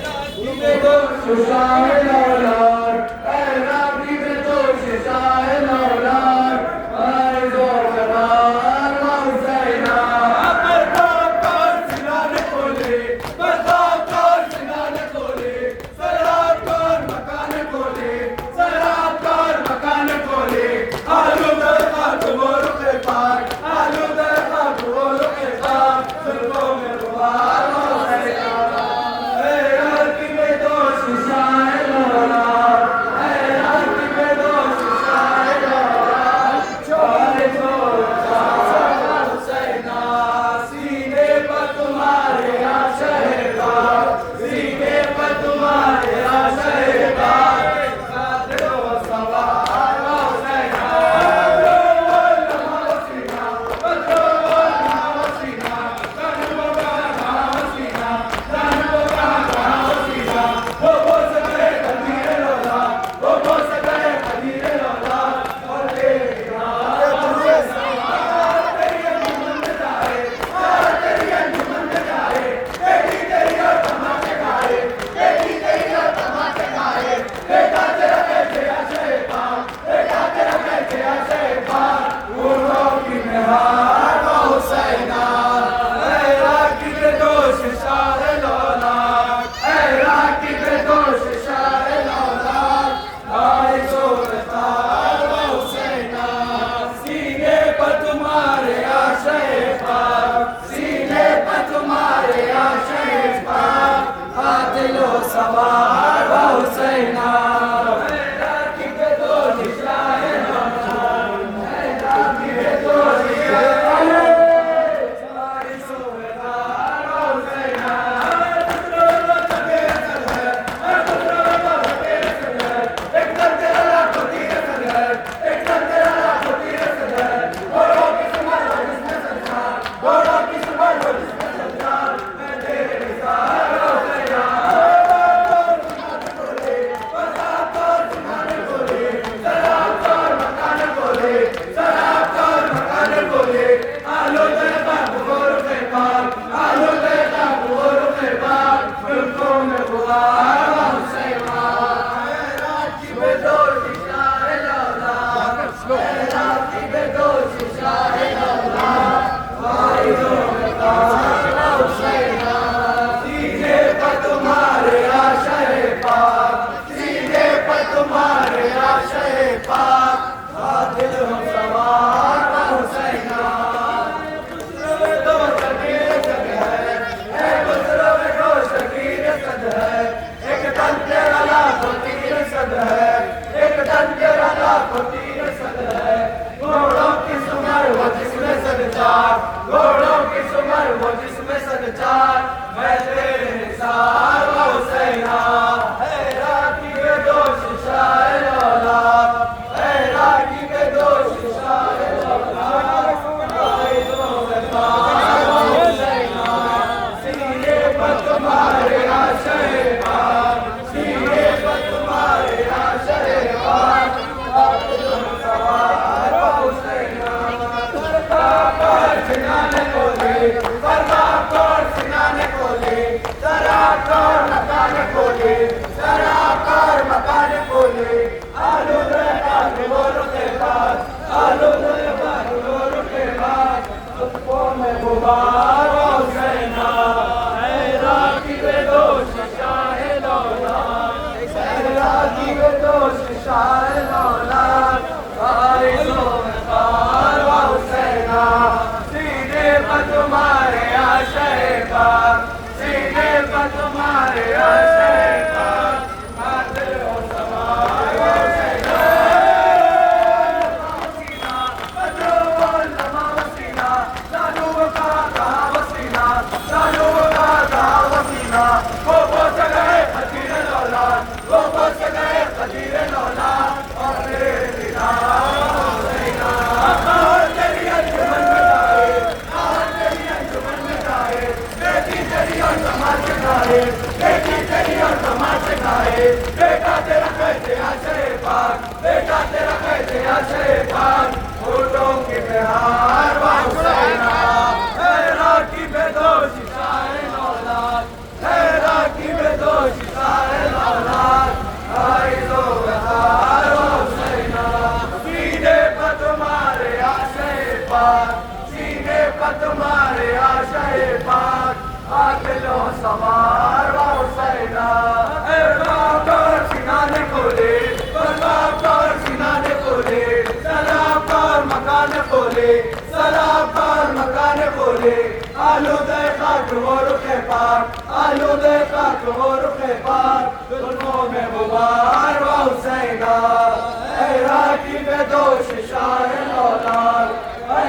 राखी में दोष शाह लौला, राखी में दोष शाह लौला, भाई दो वकार वो हुसैना। बरताब कर सिनाने खोले, बरताब कर सिनाने खोले, सराब कर मकान खोले, सराब कर मकान खोले, आलू दरखा वो रुके पाक, आलू दरखा वो रुके पाक, जुल्फों में गुबार वो हुसैना। राखी में दोष शाह लौला, राखी में दोष शाह लौला, भाई दो वकार वो हुसैना, सीने पर तुम्हारे आशय पाक, सीने पर तुम्हारे आशय पाक, कातिल हो सवार वो हुसैना। बदलो लंबा वसीना, बदलो लंबा वसीना, जानू वकार वसीना, जानू वकार वसीना, वो बस गए कदीर लौला, वो बस गए कदीर लौला, और बेदीदार वो हुसैना। तेरी अंजुमन में जाए, तेरी अंजुमन में जाए, बेटी तेरी और तमाचे गाए, बेटी तेरी और तमाचे गाए, बेटा तेरा कैसे आशय पाक, बेटा तेरा कैसे आशय पाक, गुरों की निहार वो हुसैना। राखी में दोष शाह लौला, राखी में दोष शाह लौला, भाई जोरदार वो हुसैना, सीने पर तुम्हारे आशय पाक, सीने पर तुम्हारे आशय पाक, कातिल हो सवार वो हुसैना। राखी में दोष शाह लौला, राखी में दोष शाह लौला, भाई जोरदार वो हुसैना। आलूदे खाक वो रुखे पाक आलूदे खाक वो रुखे पाक जुल्मों में गुबार व हुसैना इराकी बेदोश शाह लौलाद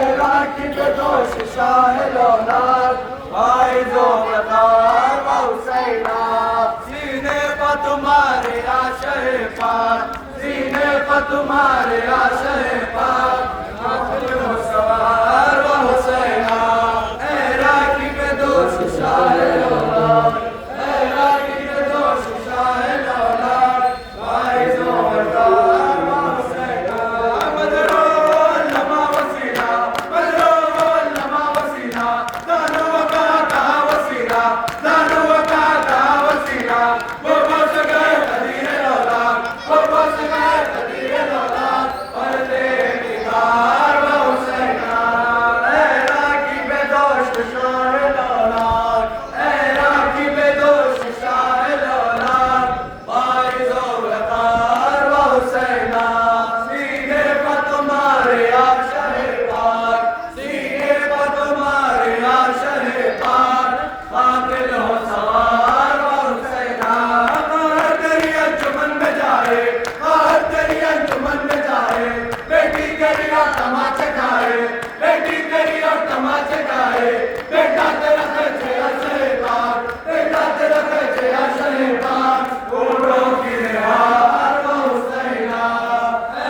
इराकी बेदोश शाह लौलाद आइज़ो वकार व हुसैना सीने पर तुम्हारे आशय पाक सीने पर तुम्हारे आशय पाक सवार व हुसैना इराकी बेदोश शाह लौलाद इराकी बेदोश शाह लौलाद आइज़ो वकार व हुसैना मदरो लमा वसीला मदरो लमा वसीला दानो वका कहा वसीला दानो वका कहा वसीला वो बस गए कदीर लौलाद वो बस गए कदीर लौलाद और तेरी कार व हुसैना इराकी बेदोश शाह लौलाद इराकी बेदोश शाह लौलाद आइज़ो वकार व हुसैना सीने पर तुम्हारे आशय पाक सीने पर तुम्हारे आशय पाक काबिल हो सवार व हुसैना हर तेरी अंजुमन में जाए हर तेरी अंजुमन में जाए बेटी तेरी और तमाचे खाए बेटी तेरी और तमाचे खाए बेटा तेरा खर्चे आशय पाक बेटा तेरा खर्चे आशय पाक उड़ो की निहार व हुसैना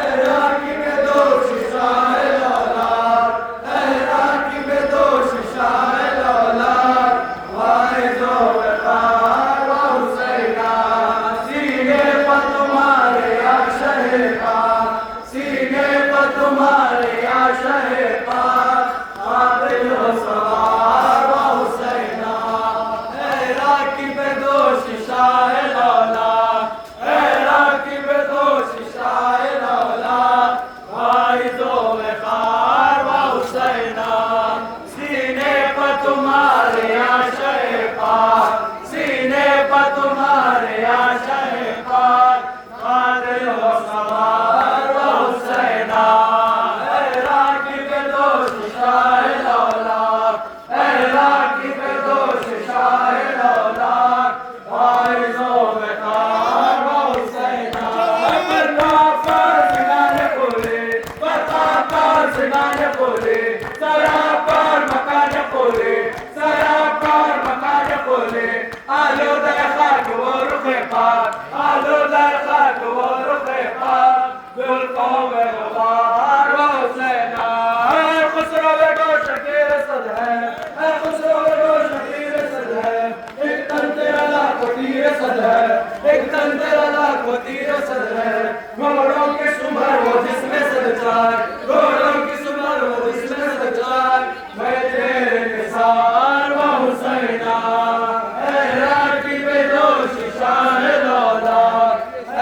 इराकी बेदोश शाह लौलाद इराकी बेदोश शाह लौलाद आइज़ो वकार व हुसैना सीने पर तुम्हारे आशय पाक सीने पर तुम्हारे आशय पाक काबिल हो सवार व हुसैना इराकी बेदोश शाह लौलाद इराकी बेदोश शाह लौलाद आइज़ो वकार व हुसैना सीने पर तुम्हारे आशय पाक सीने पर तुम्हारे आशय पाक काबिल हो सवार व हुसैना इराकी बेदोश शाह लौलाद इराकी बेदोश शाह लौलाद आइज़ो वकार व हुसैना बरखा पर सिनाने बोले बरखा पर सिनाने बोले सरा पर मकान बोले सरा पर मकान बोले आलूदे खाक वो रुखे पाक आलूदे खाक वो रुखे पाक जुल्फों में गुबार व हुसैना खुसरो बेगो शकीर सद है खुसरो बेगो शकीर सद है एक तन तेरा लाखों तीर सद है एक तन तेरा लाखों तीर सद है घोड़ों की सुमर वो जिसमें सद जाए घोड़ों की सुमर वो जिसमें सद जाए मैं तेरे निसार व हुसैना इराकी बेदोश शाह लौलाद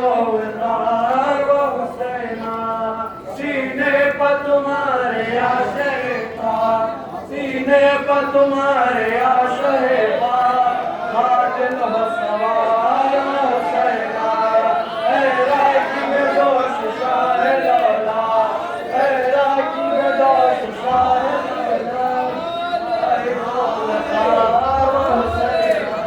रोज़गार वो हुसैना, सीने पर तुम्हारे आशे का, सीने पर तुम्हारे आशे का, बादल हो सवार हुसैना, ऐ राखी में दोष शाह लौला, ऐ राखी में दोष शाह लौला, ऐ दौलतार हुसैना।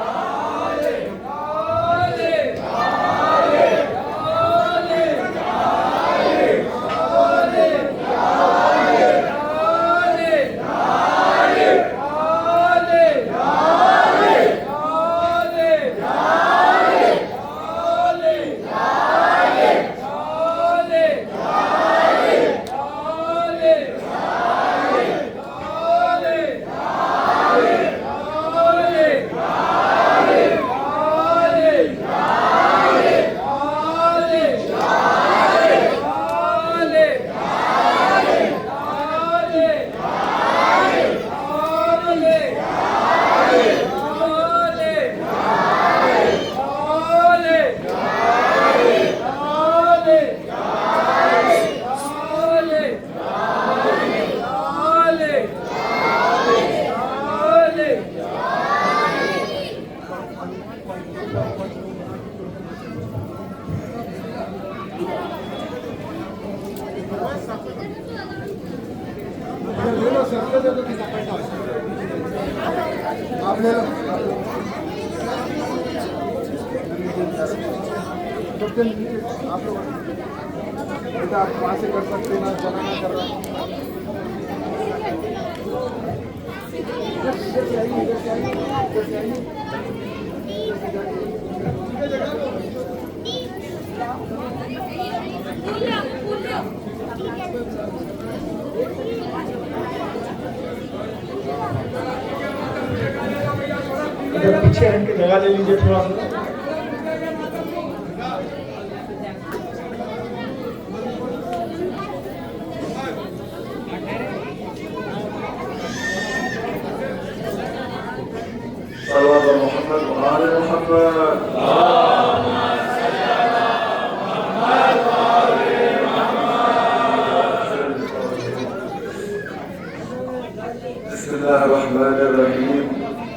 ले लो सर, दे दो आप ले लो। आप लोग आप वहाँ से कर सकते हैं ना, जमा ना कर रहा। पीछे हट के जगह ले लीजिए थोड़ा सा। सल्लल्लाहु मोहम्मद व आले मोहम्मद। बिस्मिल्लाहिर्रहमानिर्रहीम।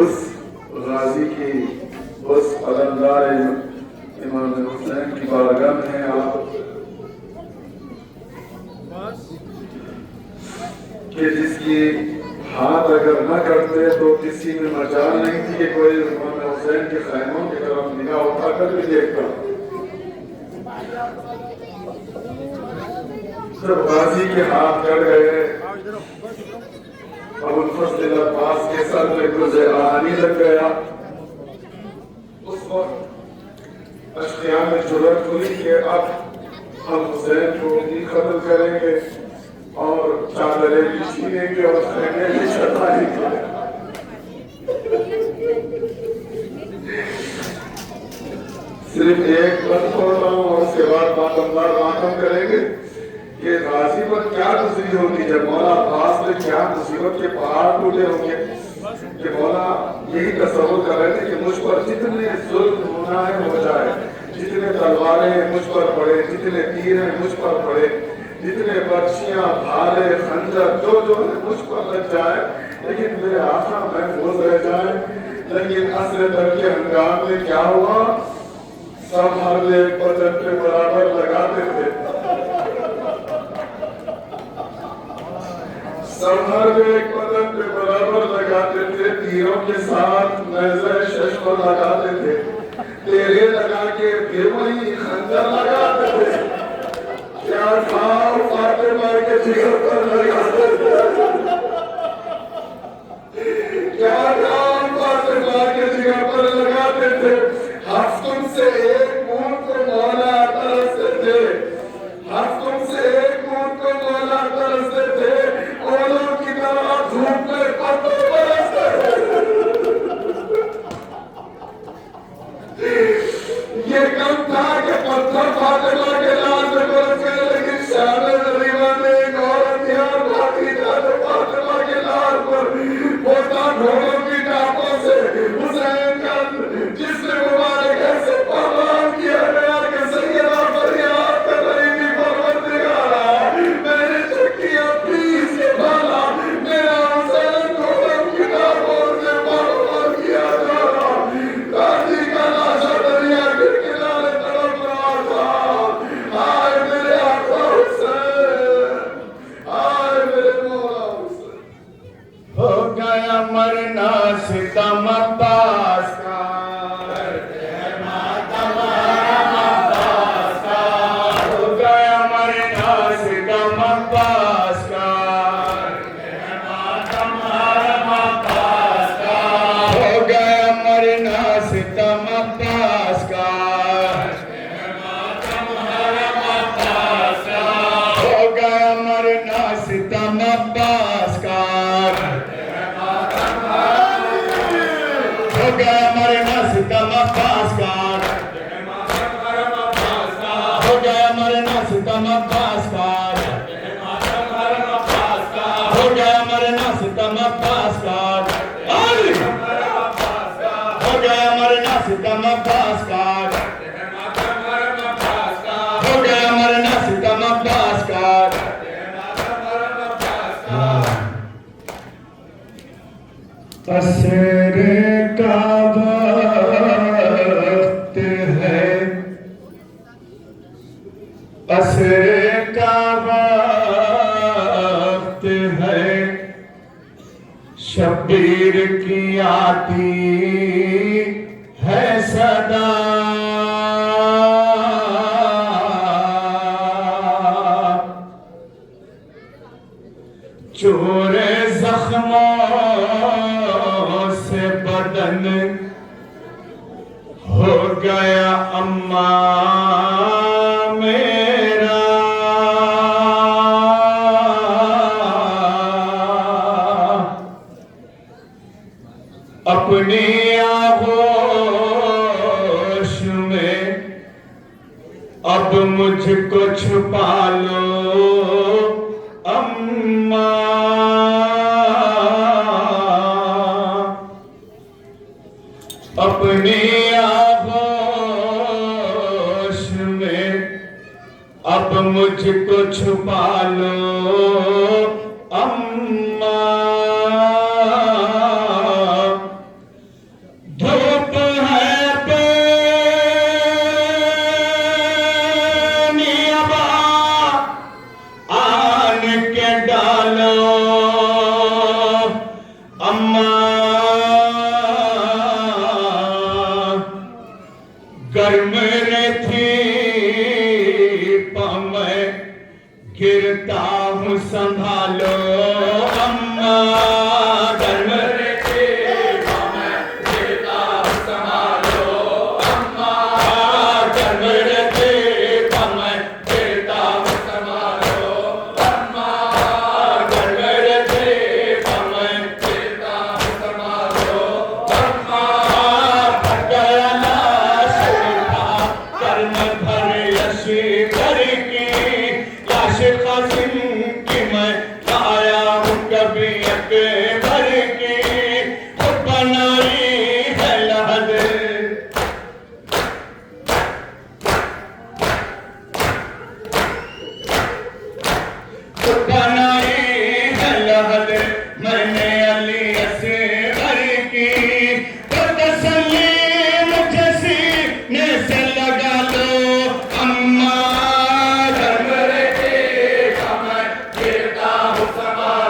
उस गाजी की उस अलमदार इमाम हुसैन की बारगाह में हैं आप कि जिसकी हाथ अगर न करते तो किसी में मजाल नहीं थी कि कोई इमाम हुसैन के खैमों की तरफ निगाह उठाकर भी देखता। जब गाजी के हाथ कट गए, अबुल फजल अब्बास के सर में गुर्ज़े आनी लग गया। उस वक्त अश्किया में जुर्रत हुई कि अब हम हुसैन को भी कत्ल करेंगे और चादरें भी छीनेंगे और खैमे भी छताएंगे। सिर्फ एक बात बोल रहा हूँ और उसके बाद बातंबार मातम करेंगे कि गाजी पर क्या गुजरी होगी जब मौला अब्बास ने क्या मुसीबत के पहाड़ टूटे होंगे कि मौला यही तस्वुर कर रहे थे कि मुझ पर जितने जुल्म होना है हो जाए, जितने तलवारें मुझ पर पड़े, जितने तीर हैं मुझ पर पड़े, जितने बर्छियां भाले खंजर जो जो है मुझ पर लग जाए, लेकिन मेरे आका महफूज रह जाए। लेकिन असर दर के हंगाम में क्या हुआ, सब हर एक बदन के बराबर लगाते थे, सब हर एक बदन पे बराबर लगाते थे, तीरों के साथ नजर शश्म लगाते थे, तेरे लगा के फिर वही खंजर लगाते थे। क्या खाओ फातिमा के जिगर पर लगाते थे, क्या खाओ फातिमा के जिगर पर लगाते थे। हफ्तों से एक बूंद को मौला तरसते थे, हफ्तों से एक बूंद को मौला तरसते थे, ओलों की तरह धूप में पत्थर बरसते थे। ये कम था कि पत्थर फातिमा के लाल में बरस गए, लेकिन शान गरीबा ने एक और हथियार गया मरना सितम अब्बास का, हो गया मरना सितम अब्बास का, हो गया मरना सितम अब्बास का, हो गया मरना सितम अब्बास का, हो गया मरना सितम अब्बास का, हो गया मरना सितम अब्बास का, हो गया मरना सितम अब्बास का, हो गया मरना सितम अब्बास का, हो गया मरना सितम अब्बास का। असरे का वक्त है, असरे का वक्त है, शब्बीर की आती है सदा, चोरे जख्मों से बदन हो गया अम्मा मेरा, अपनी आगोश में अब मुझको छुपा लो अम्मा, अपनी आगोश में अब मुझको छुपा लो अम्मा, धूप है बेनियाबा आन के डालो अम्मा, गर्म थी मैं गिरता हूँ संभालो अम्मा, गर्म थी मैं गिरता हूँ संभालो अम्मा, गर्म थी मैं गिरता हूँ संभालो अम्मा, गर्म थी मैं गिरता हूँ संभालो अम्मा, भर गया लाश का कर्म भर यशी करके, लाश कासिम की मैं लाया हूँ कभी अकबर की, खुद बनाई है लहद, खुद बनाई है लहद, मैंने अली असगर की, तो तसल्ली मुझे सीने से लगा लो अम्मा, गर्म रे मैं गिरता हूँ संभालो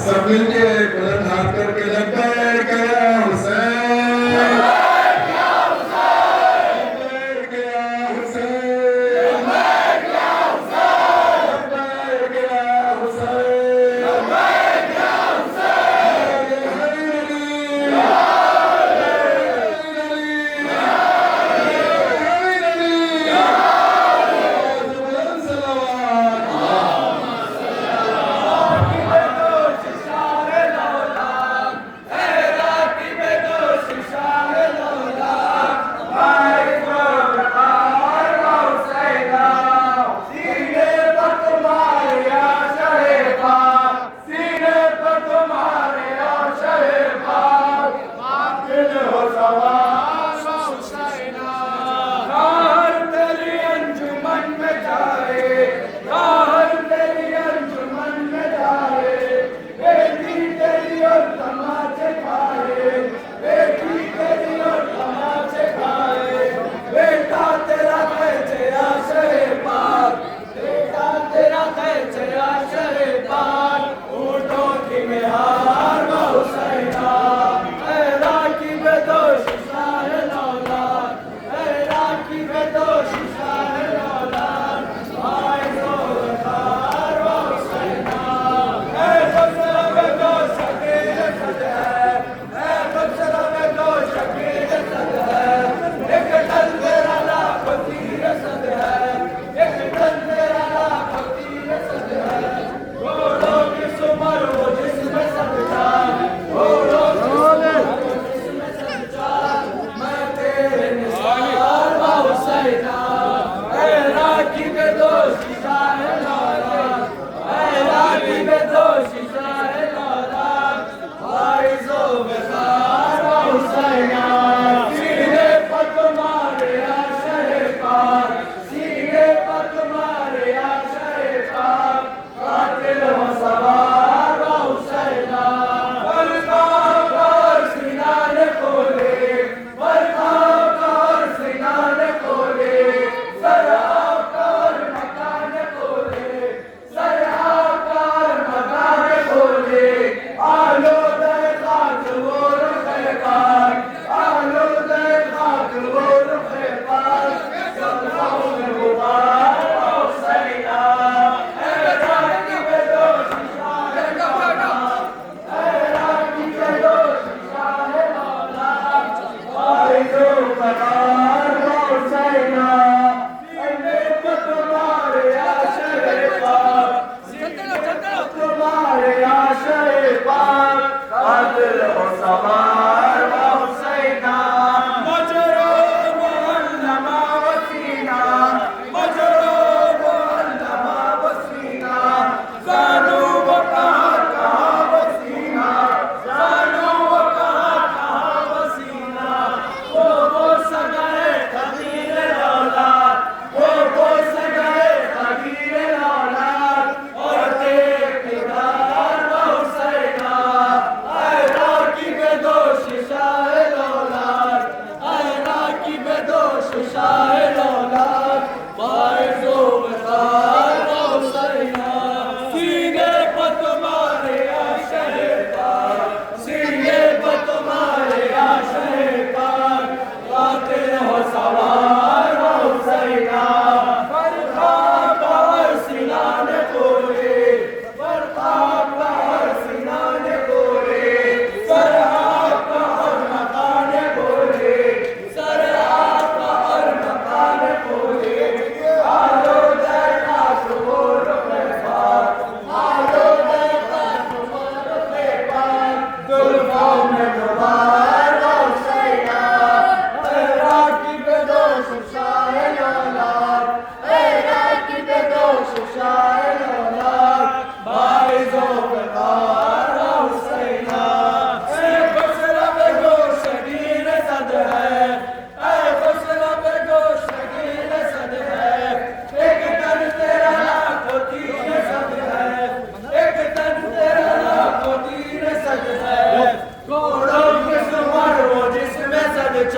सब मिलके बुलंद हाथ करके लब्बैक या हुसैन लब्बैक या हुसैन लब्बैक या हुसैन लब्बैक या हुसैन लब्बैक या हुसैन लब्बैक या ऊँटों की निहार हुसैना, राकी बेदोश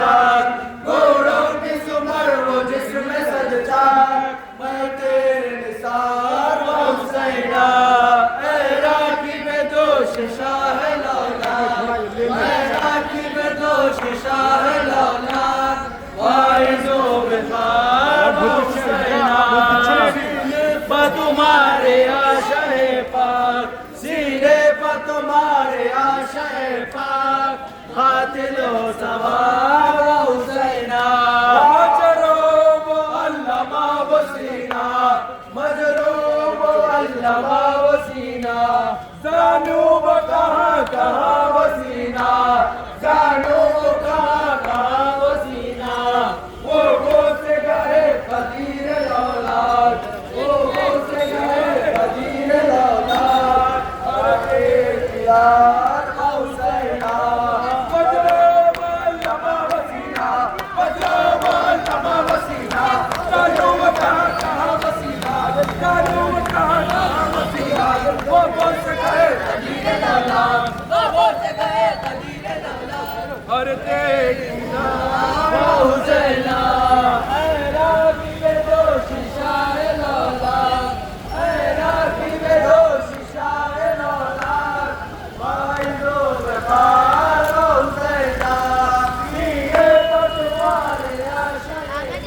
शान घोड़ों की सुमर वो जिसमें सजचार मैं तेरे निसार वो हुसैना ऐ राखी में दोष शाह लौला मैं राखी में दोष शाह लौला वाइजो बिहार वो हुसैना सीने पर तुम्हारे आशाए पाक सीने पर तुम्हारे आशाए पाक कातिलो सवार वो हुसैना मजरूब अल्लामा वो सीना मजरूब अल्लामा वो सीना जानू वो कहाँ वो सीना जानू वो कहाँ वो सीना वो से गए कदीर औलाद वो से गए कदीर औलाद आगे यार हुसैना मजरूब अल्लामा वो सीना मजरूब अल्लामा वो सीना जानू वो कहाँ वो सीना जानू वो कहाँ वो सीना वो से गए कदीर औलाद वो से गए कदीर औलाद और देखना वो हुसैना ऐ राखी में दोष शाह लौलाद ऐ राखी में दोष शाह लौलाद वाइजो बहार वो हुसैना सीने पर तुम्हारे आशाए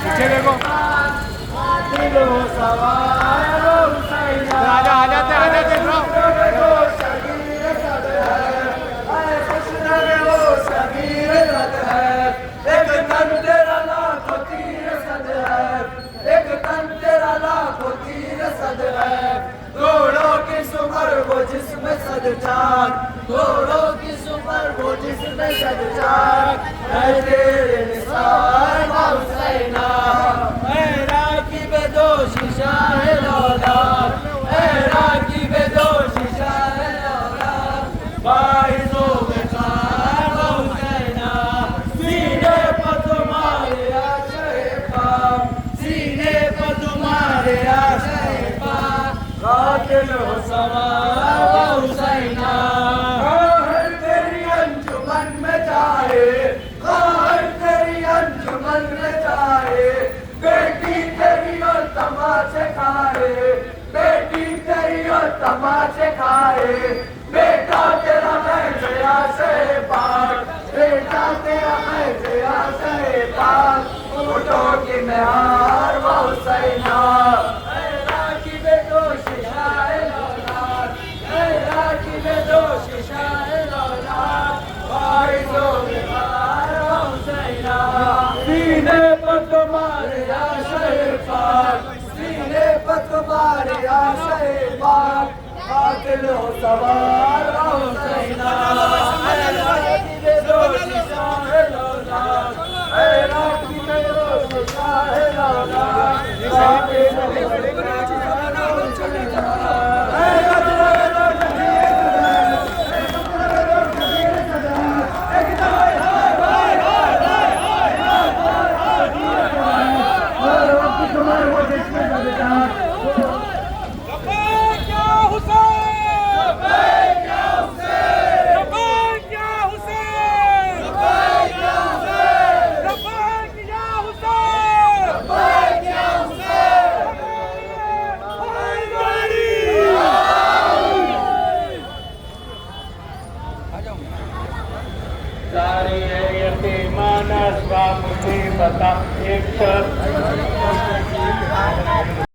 पीछे देखो दिलो सवार वो हुसैना आ जाते जिसमें सदचार घोड़ों की सुमर वो जिसमें सदचार है तेरे निसार वो हुसैना ऐ राखी में दोष शाह लौलाद ऐ राखी में दोष शाह लौलाद बाइज़ो बेकार वो हुसैना सीने पर तुम्हारे आशाए पाक सीने पर तुम्हारे आशाए पाक कातिल हो सवार वो हुसैना कहर तेरी अंजुमन में जाए कहर तेरी अंजुमन में जाए बेटी तेरी और तमाचे खाए बेटी तेरी और तमाचे खाए बेटा तेरा मैं जया से पाक बेटा तेरा मैं जया से पाक उठो की मेहार वो हुसैना ऐ राखी में दोष शाह लौलाद ऐ राखी में दोष शाह लौलाद वाइजो बिहार वो हुसैना सीने पर तुम्हारे आशाए पाक सीने पर तुम्हारे आशाए पाक कातिल हो सवार वो हुसैना